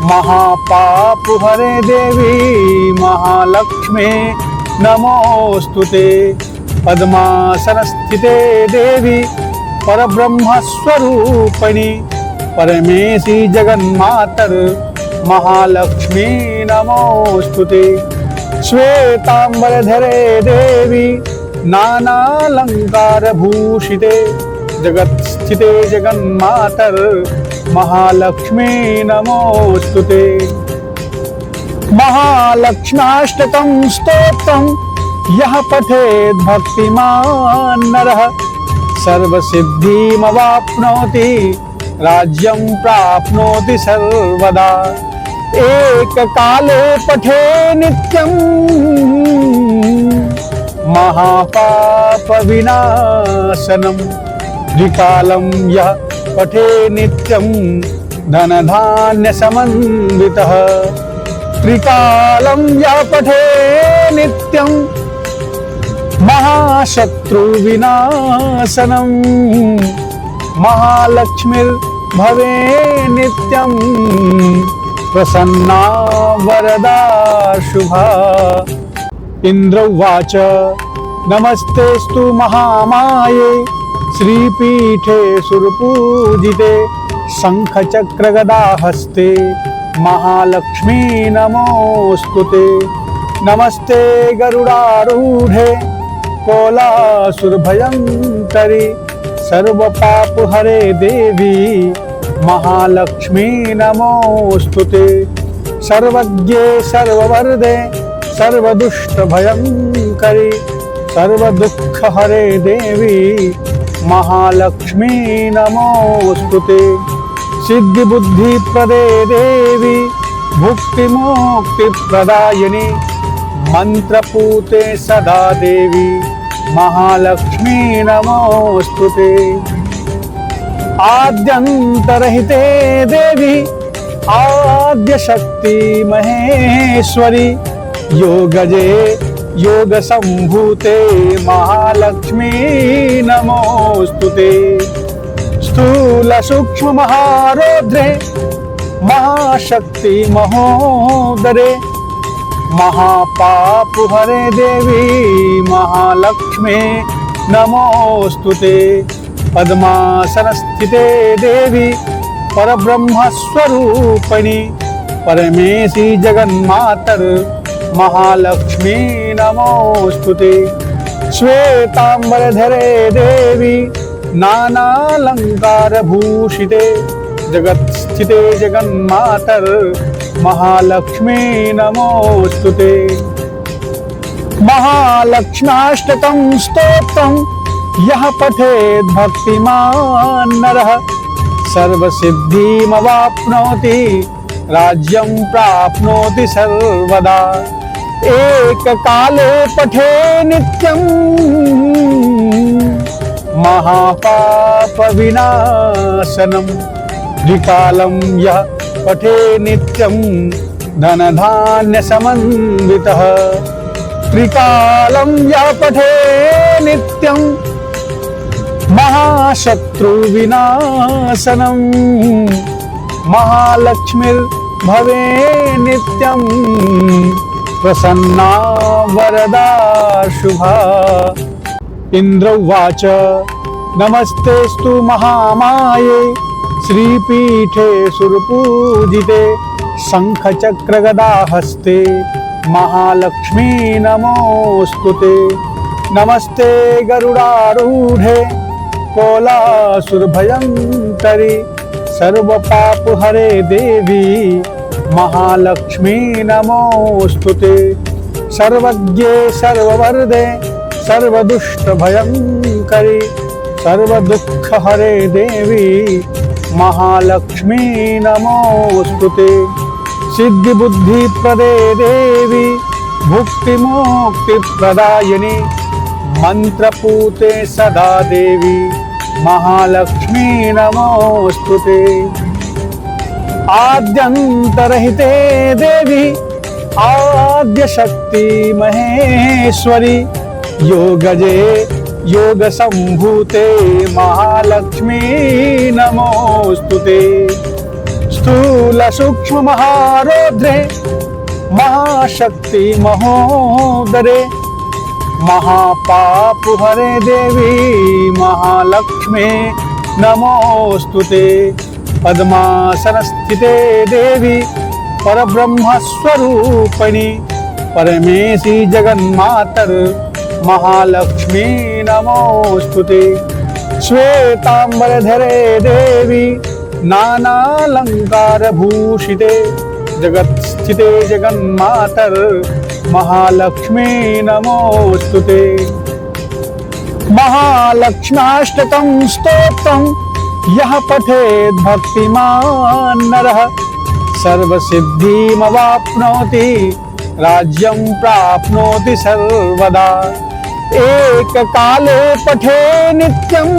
महापापहरे देवी महालक्ष्मी नमोस्तुते। पद्मासनस्थिते देवी परब्रह्मस्वरूपिणी परमेशी जगन्मातर महालक्ष्मी नमोस्तुते। श्वेतांबरधरे देवी नानालंकारभूषिते जगत्स्थिते जगन्मातर महालक्ष्मी नमोस्तुते। महालक्ष्म्याष्टकं स्तोत्रं यः पठेत् भक्तिमान् नरः सर्वसिद्धिमवाप्नोति राज्यं प्राप्नोति सर्वदा। एककाले पठे नित्यं महापापविनाशनं द्विकालं यः पठे नित्यं धनधान्यसमन्वितः त्रिकालं यः पठे नित्यं महाशत्रुविनाशनं महालक्ष्मीर्भवे नित्यं प्रसन्ना वरदा शुभा। इंद्र उवाच नमस्तेस्तु महामाये श्रीपीठे सुरपूजिते शंखचक्रगदाहस्ते महालक्ष्मी नमोस्तुते। नमस्ते गरुडारूढे कोलासुरभयंकरी सर्वपापहरे देवी महालक्ष्मी नमोस्तुते। सर्वज्ञे सर्ववरदे सर्वदुष्टभयंकरी सर्वदुःखहरे देवी महालक्ष्मी नमोस्तुते। सिद्धिबुद्धिप्रदे देवी भुक्तिमुक्तिप्रदायिनी मंत्रपूते सदा देवी महालक्ष्मी नमोस्तुते। आद्यंतरहिते देवी आद्यशक्ति महेश्वरी योगजे योग संभूते महालक्ष्मी नमोस्तुते। स्थूल सूक्ष्म महारौद्रे महाशक्ति महोदरे महापापहरे देवी महालक्ष्मी नमोस्तुते। पद्मासनस्थिते देवी परब्रह्मस्वरूपिणी परमेशी जगन्मातर महालक्ष्मी नमोस्तुते। श्वेतांबरधरे देवी नानालंकारभूषिते जगत्स्थिते जगन्मातर महालक्ष्मी नमोस्तुते। महालक्ष्म्याष्टकं स्तोत्रं यः पठेत् भक्तिमान् नरः सर्वसिद्धिमवाप्नोति राज्यं प्राप्नोति सर्वदा। एककाले पठे नित्यं महापापविनाशनं द्विकालं यः पठे नित्यं धनधान्यसमन्वितः त्रिकालं यः पठे नित्यं महाशत्रुविनाशनं महालक्ष्मीर्भवे नित्यं प्रसन्ना वरदा शुभा। इंद्र उवाच नमस्तेस्तु महामाये श्रीपीठे सुरपूजिते शंखचक्रगदाहस्ते महालक्ष्मी नमोस्तुते। नमस्ते गरुडारूढे कोलासुरभयंकरी सर्वपापहरे देवी महालक्ष्मी नमोस्तुते। सर्वज्ञे सर्ववरदे सर्वदुष्टभयंकरी सर्वदुःखहरे देवी महालक्ष्मी नमोस्तुते। सिद्धिबुद्धिप्रदे देवी भुक्तिमुक्तिप्रदायिनी मंत्रपूते सदा देवी महालक्ष्मी नमोस्तुते। आद्यंतरहिते देवी आद्यशक्ति महेश्वरी योगजे योग संभूते महालक्ष्मी नमोस्तुते। स्थूल सूक्ष्म महारौद्रे महाशक्ति महोदरे महापापहरे देवी महालक्ष्मी नमोस्तुते। पद्मासनस्थिते देवी परब्रह्मस्वरूपिणी परमेशी जगन्मातर महालक्ष्मी नमोस्तुते। श्वेतांबरधरे देवी नानालंकार भूषिते जगत्स्थिते जगन्मातर महालक्ष्मी नमोस्तुते। महालक्ष्म्याष्टकं स्तोत्रं यः पठेत् भक्तिमान् नरः सर्वसिद्धिमवाप्नोति राज्यं प्राप्नोति सर्वदा। एककाले पठे नित्यं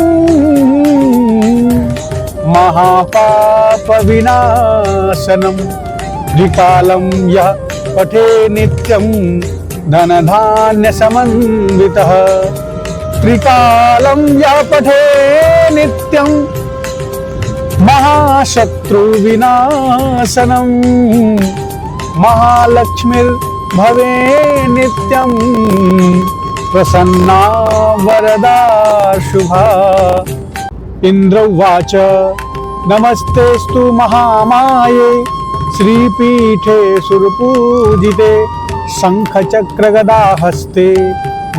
महापापविनाशनं द्विकालं यः पठे नित्यं धनधान्यसमन्वितः त्रिकालं यः पठे नित्यं महाशत्रुविनाशनं महालक्ष्मीर्भवे नित्यं प्रसन्ना वरदा शुभा। इंद्र उवाच नमस्तेस्तु महामाये श्रीपीठे सुरपूजिते शंखचक्रगदाहस्ते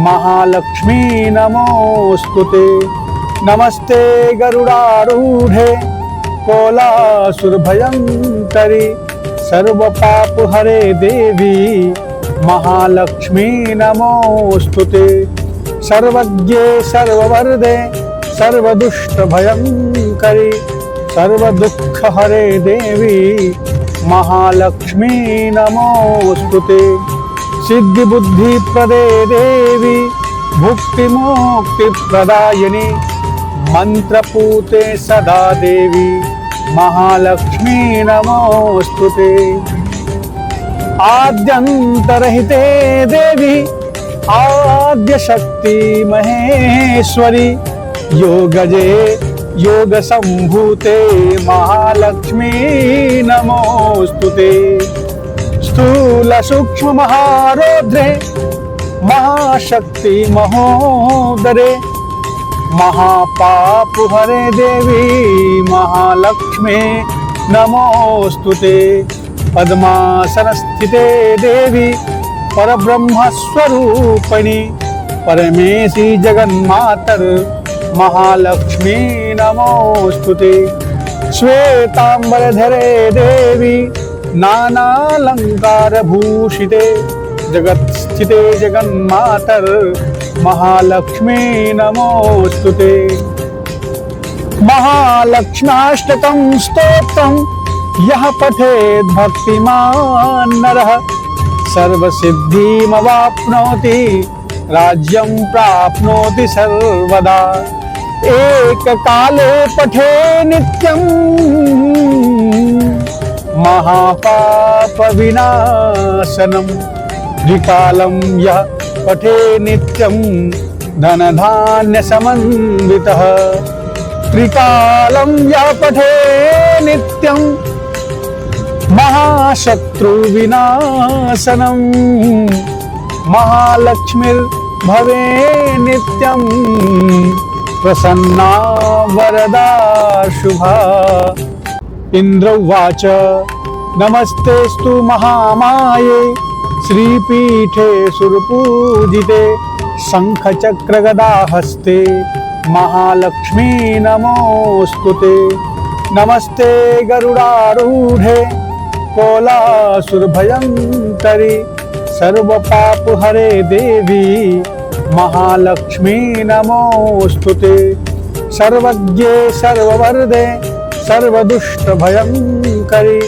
महालक्ष्मी नमोस्तुते। नमस्ते गरुडारूढे कोलासुरभयंकरी सर्वपापहरे देवी महालक्ष्मी नमोस्तुते। सर्वज्ञे सर्ववरदे सर्वदुष्टभयंकरी सर्वदुःखहरे देवी महालक्ष्मी नमोस्तुते। सिद्धिबुद्धिप्रदे देवी भुक्तिमुक्तिप्रदायिनी मंत्रपूते सदा देवी महालक्ष्मी नमोस्तुते। आद्यंतरहिते देवी आद्यशक्ति महेश्वरी योगजे योग संभूते महालक्ष्मी नमोस्तुते। स्थूल सूक्ष्म महारौद्रे महाशक्ति महोदरे महापापहरे देवी महालक्ष्मी नमोस्तुते। पद्मासनस्थिते देवी परब्रह्मस्वरूपिणी परमेशी जगन्मातर महालक्ष्मी नमोस्तुते। श्वेतांबरधरे देवी नानालंकार भूषिते जगत्स्थिते जगन्मातर महालक्ष्मी नमोस्तुते। महालक्ष्म्याष्टकं स्तोत्रं यः पठेत् भक्तिमान् नरः सर्वसिद्धिमवाप्नोति राज्यं प्राप्नोति सर्वदा। एककाले पठे नित्यं महापापविनाशनं द्विकालं यः पठे नित्यं धनधान्यसमन्वितः त्रिकालं यः पठे नित्यं महाशत्रुविनाशनं महालक्ष्मीर्भवे नित्यं प्रसन्ना वरदा शुभा। इंद्र उवाच नमस्तेस्तु महामाये श्रीपीठे सुरपूजिते शंखचक्रगदाहस्ते महालक्ष्मी नमोस्तुते। नमस्ते गरुडारूढे कोलासुरभयंकरी सर्वपापहरे देवी महालक्ष्मी नमोस्तुते। सर्वज्ञे सर्ववरदे सर्वदुष्टभयंकरी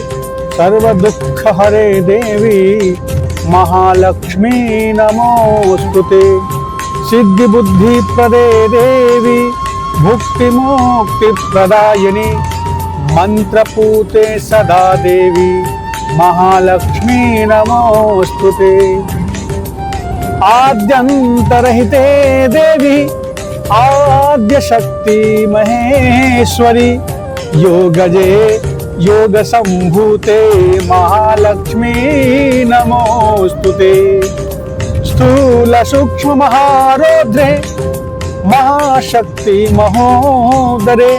सर्वदुःखहरे देवी महालक्ष्मी नमोस्तुते। सिद्धिबुद्धिप्रदे देवी भुक्तिमुक्तिप्रदायिनी मंत्रपूते सदा देवी महालक्ष्मी नमोस्तुते। आद्यंतरहिते देवी आद्यशक्ति महेश्वरी योगजे योग संभूते महालक्ष्मी नमोस्तुते। स्थूल सूक्ष्म महारौद्रे महाशक्ति महोदरे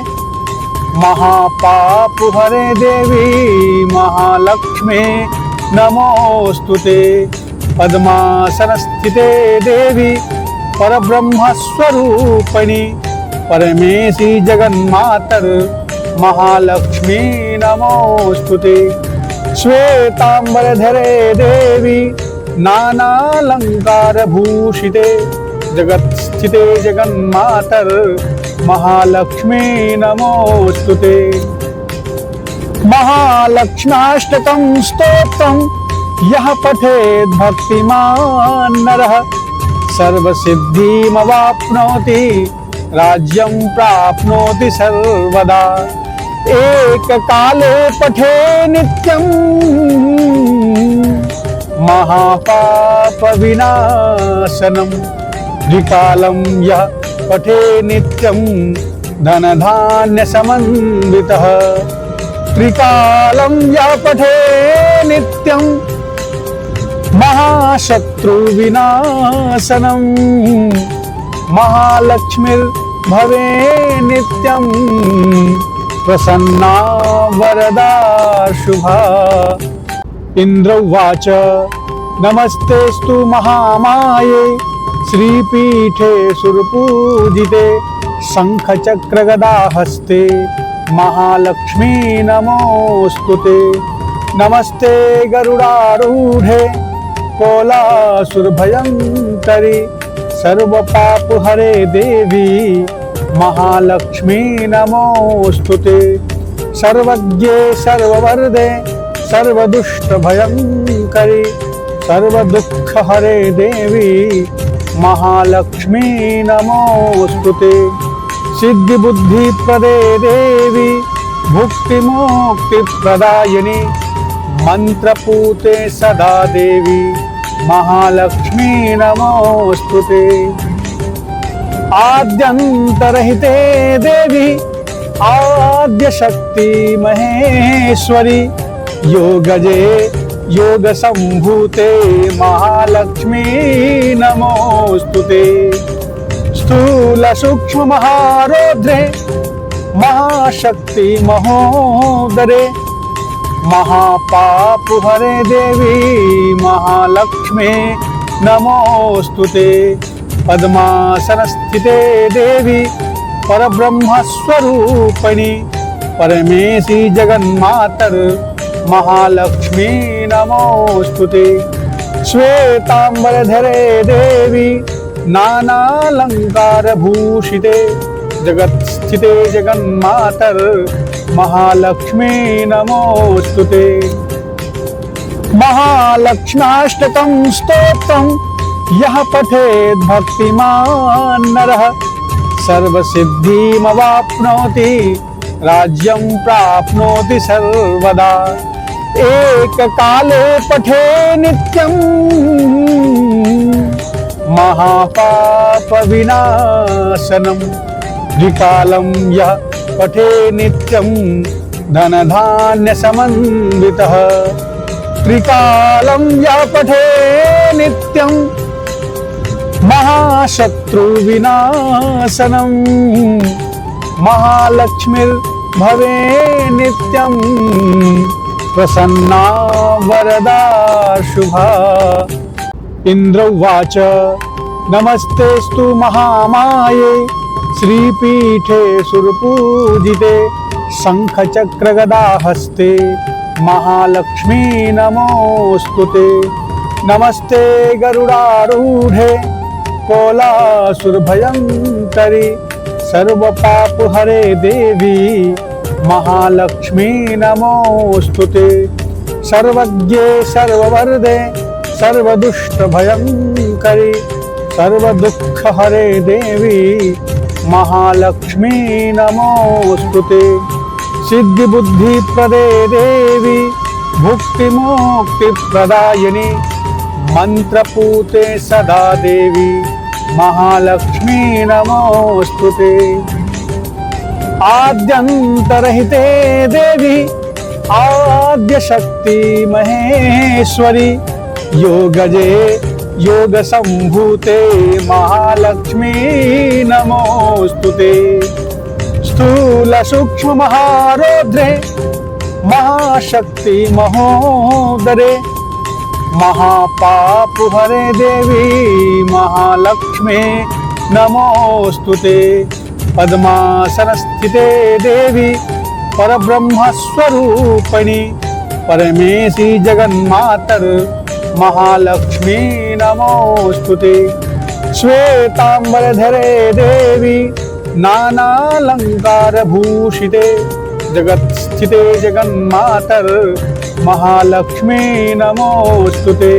महापापहरे देवी महालक्ष्मी नमोस्तुते। पद्मासनस्थिते देवी परब्रह्मस्वरूपिणी परमेशी जगन्मातर महालक्ष्मी नमोस्तुते। श्वेतांबरधरे देवी नानालंकारभूषिते जगत्स्थिते जगन्मातर महालक्ष्मी नमोस्तुते। महालक्ष्म्याष्टकं स्तोत्रं यः पठेत् भक्तिमान् नरः सर्वसिद्धिमवाप्नोति राज्यं प्राप्नोति सर्वदा। एककाले पठे नित्यं महापापविनाशनं द्विकालं यः पठे नित्यं धनधान्यसमन्वितः त्रिकालं यः पठे नित्यं महाशत्रुविनाशनं महालक्ष्मीर्भवे नित्यं प्रसन्ना वरदा शुभा। इंद्र उवाच नमस्तेस्तु महामाये श्रीपीठे सुरपूजिते शंखचक्रगदाहस्ते महालक्ष्मी नमोस्तुते। नमस्ते गरुडारूढे कोलासुरभयंकरी सर्वपापहरे देवी महालक्ष्मी नमोस्तुते। सर्वज्ञे सर्ववरदे सर्वदुष्टभयंकरी सर्वदुःखहरे देवी महालक्ष्मी नमोस्तुते। सिद्धिबुद्धिप्रदे देवी भुक्तिमुक्तिप्रदायिनी मंत्रपूते सदा देवी महालक्ष्मी नमोस्तुते। आद्यंतरहिते देवी आद्यशक्ति महेश्वरी योगजे योगसंभूते महालक्ष्मी नमोस्तुते। स्थूल सूक्ष्म महारौद्रे महाशक्ति महोदरे महापापहरे देवी महालक्ष्मी नमोस्तुते। पद्मासनस्थिते देवी परब्रह्मस्वरूपिणी परमेशी जगन्मातर महालक्ष्मी नमोस्तुते। श्वेतांबरधरे देवी नानालंकारभूषिते जगत्स्थिते जगन्मातर महालक्ष्मी नमोस्तुते। महालक्ष्म्याष्टकं स्तोत्रं यः पठेत् भक्तिमान् नरः सर्वसिद्धिमवाप्नोति राज्यं प्राप्नोति सर्वदा। एककाले पठे नित्यं महापापविनाशनं द्विकालं यः पठे नित्यं धनधान्यसमन्वितः त्रिकालं यः पठे नित्यं महाशत्रुविनाशनं महालक्ष्मीर्भवे नित्यं प्रसन्ना वरदा शुभा। इंद्र उवाच नमस्तेस्तु महामाये श्रीपीठे सुरपूजिते शंखचक्रगदाहस्ते महालक्ष्मी नमोस्तुते। नमस्ते गरुडारूढे कोलासुरभयंकरी सर्वपापहरे देवी महालक्ष्मी नमोस्तुते। सर्वज्ञे सर्ववरदे सर्वदुष्टभयंकरी सर्वदुःखहरे देवी महालक्ष्मी नमोस्तुते। सिद्धिबुद्धिप्रदे देवी भुक्तिमुक्तिप्रदायिनी मंत्रपूते सदा देवी महालक्ष्मी नमोस्तुते। आद्यंतरहिते देवी आद्यशक्ति महेश्वरी योगजे योगसंभूते महालक्ष्मी नमोस्तुते। स्थूल सूक्ष्म महारौद्रे महाशक्ति महोदरे महापापहरे देवी महालक्ष्मी नमोस्तुते। पद्मासनस्थिते देवी परब्रह्मस्वरूपिणी परमेशी जगन्मातर महालक्ष्मी नमोस्तुते। श्वेतांबरधरे देवी नानालंकार भूषिते जगत्स्थिते जगन्मातर महालक्ष्मी नमोस्तुते।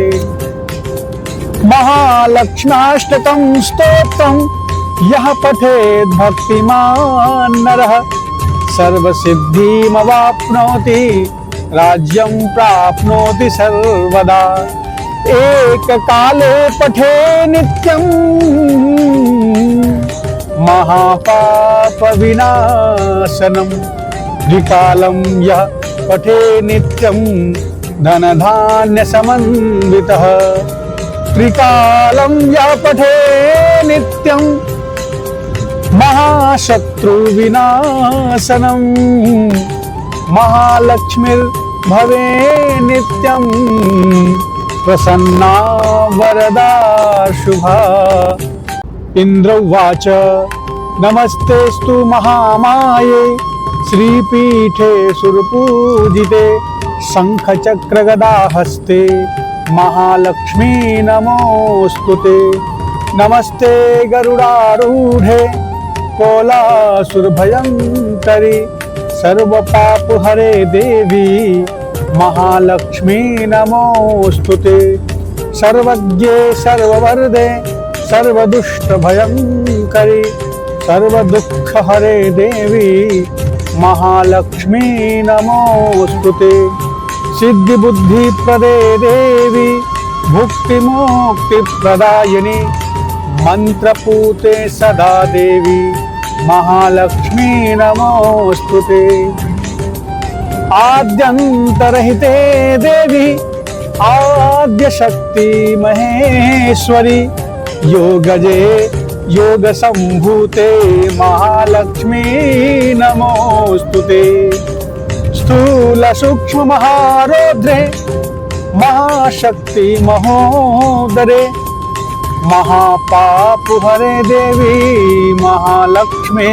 महालक्ष्म्याष्टकं स्तोत्रं यः पठेत् भक्तिमान् नरः सर्वसिद्धिमवाप्नोति राज्यं प्राप्नोति सर्वदा। एककाले पठे नित्यं महापापविनाशनं द्विकालं यः पठे नित्यं धनधान्यसमन्वितः। त्रिकालं यः पठे नित्यं महाशत्रुविनाशनं महालक्ष्मीर्भवे नित्यं प्रसन्ना वरदा शुभा। इंद्र उवाच नमस्तेस्तु महामाये श्रीपीठे सुरपूजिते शंखचक्रगदाहस्ते महालक्ष्मी नमोस्तुते। नमस्ते गरुडारूढे कोलासुरभयंकरी सर्वपापहरे देवी महालक्ष्मी नमोस्तुते। सर्वज्ञे सर्ववरदे सर्वदुष्टभयंकरी सर्वदुःखहरे देवी महालक्ष्मी नमोस्तुते। सिद्धिबुद्धिप्रदे देवी भुक्तिमुक्तिप्रदायिनी मंत्रपूते सदा देवी महालक्ष्मी नमोस्तुते। आद्यंतरहिते देवी आद्यशक्ति महेश्वरी योगजे योग संभूते महालक्ष्मी नमोस्तुते। स्थूल सूक्ष्म महारौद्रे महाशक्ति महोदरे महापापहरे देवी महालक्ष्मी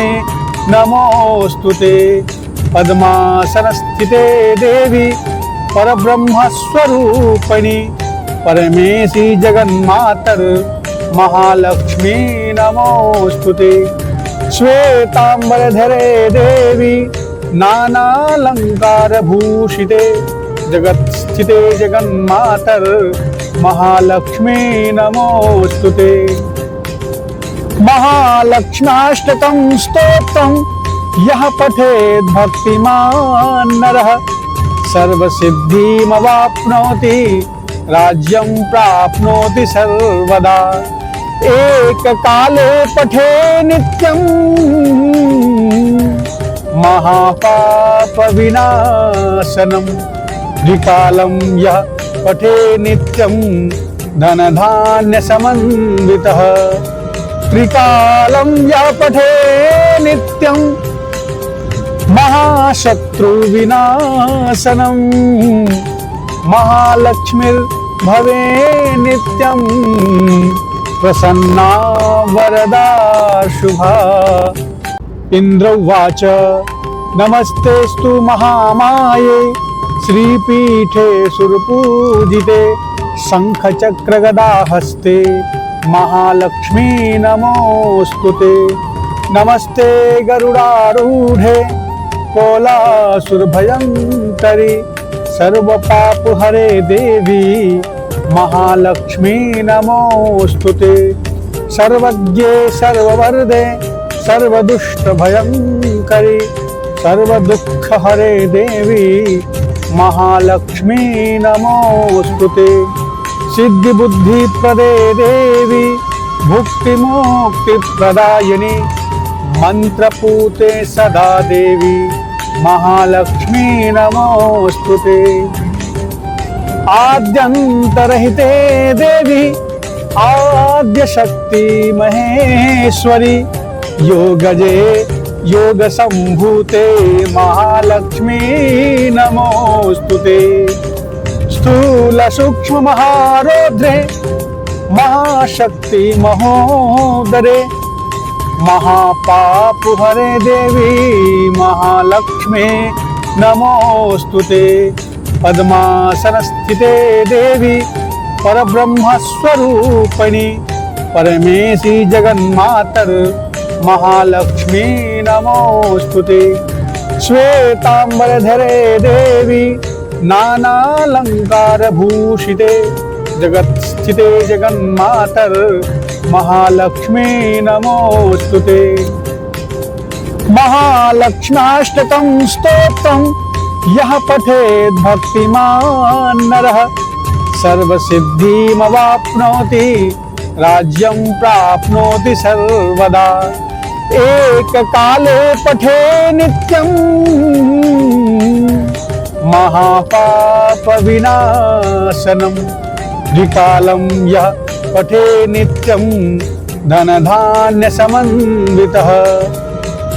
नमोस्तुते। पद्मासनस्थिते देवी परब्रह्मस्वरूपिणी परमेशी जगन्मातर महालक्ष्मी नमोस्तुते। श्वेतांबरधरे देवी नानालंकार भूषिते जगत्स्थिते जगन्मातर महालक्ष्मी नमोस्तुते। महालक्ष्म्याष्टकं स्तोत्रं यः पठेत् भक्तिमान् नरः सर्वसिद्धिमवाप्नोति राज्यं प्राप्नोति सर्वदा। एककाले पठे नित्यं महापापविनाशनं द्विकालं यः पठे नित्यं धनधान्यसमन्वितः। त्रिकालं यः पठे नित्यं महाशत्रुविनाशनं महालक्ष्मीर्भवे नित्यं प्रसन्ना वरदा शुभा। इंद्र उवाच नमस्तेस्तु महामाये श्रीपीठे सुरपूजिते शंखचक्रगदाहस्ते महालक्ष्मी नमोस्तुते। नमस्ते गरुडारूढे कोलासुरभयंकरी सर्वपापहरे देवी महालक्ष्मी नमोस्तुते। सर्वज्ञे सर्ववरदे सर्वदुष्टभयंकरी सर्वदुःखहरे देवी महालक्ष्मी नमोस्तुते। सिद्धिबुद्धिप्रदे देवी भुक्तिमुक्तिप्रदायिनी मंत्रपूते सदा देवी महालक्ष्मी नमोस्तुते। आद्यंतरहिते देवी आद्यशक्ति महेश्वरी योगजे योग संभूते महालक्ष्मी नमोस्तुते। स्थूल सूक्ष्म महारौद्रे महाशक्ति महोदरे महापापहरे देवी महालक्ष्मी नमोस्तुते। पद्मासनस्थिते देवी परब्रह्मस्वरूपिणी परमेशी जगन्मातर महालक्ष्मी नमोस्तुते। श्वेतांबरधरे देवी नानालंकार भूषिते जगत्स्थिते जगन्मातर महालक्ष्मी नमोस्तुते। महालक्ष्म्याष्टकं स्तोत्रं यः पठेत् भक्तिमान् नरः सर्वसिद्धिमवाप्नोति राज्यं प्राप्नोति सर्वदा। एककाले पठे नित्यं महापापविनाशनं द्विकालं यः पठे नित्यं धनधान्यसमन्वितः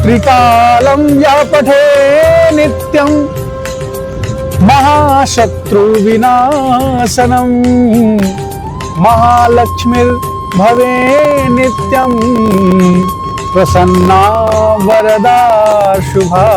त्रिकालं यः पठे नित्यं महाशत्रुविनाशनं महालक्ष्मीर्भवे नित्यं प्रसन्ना वरदा शुभा।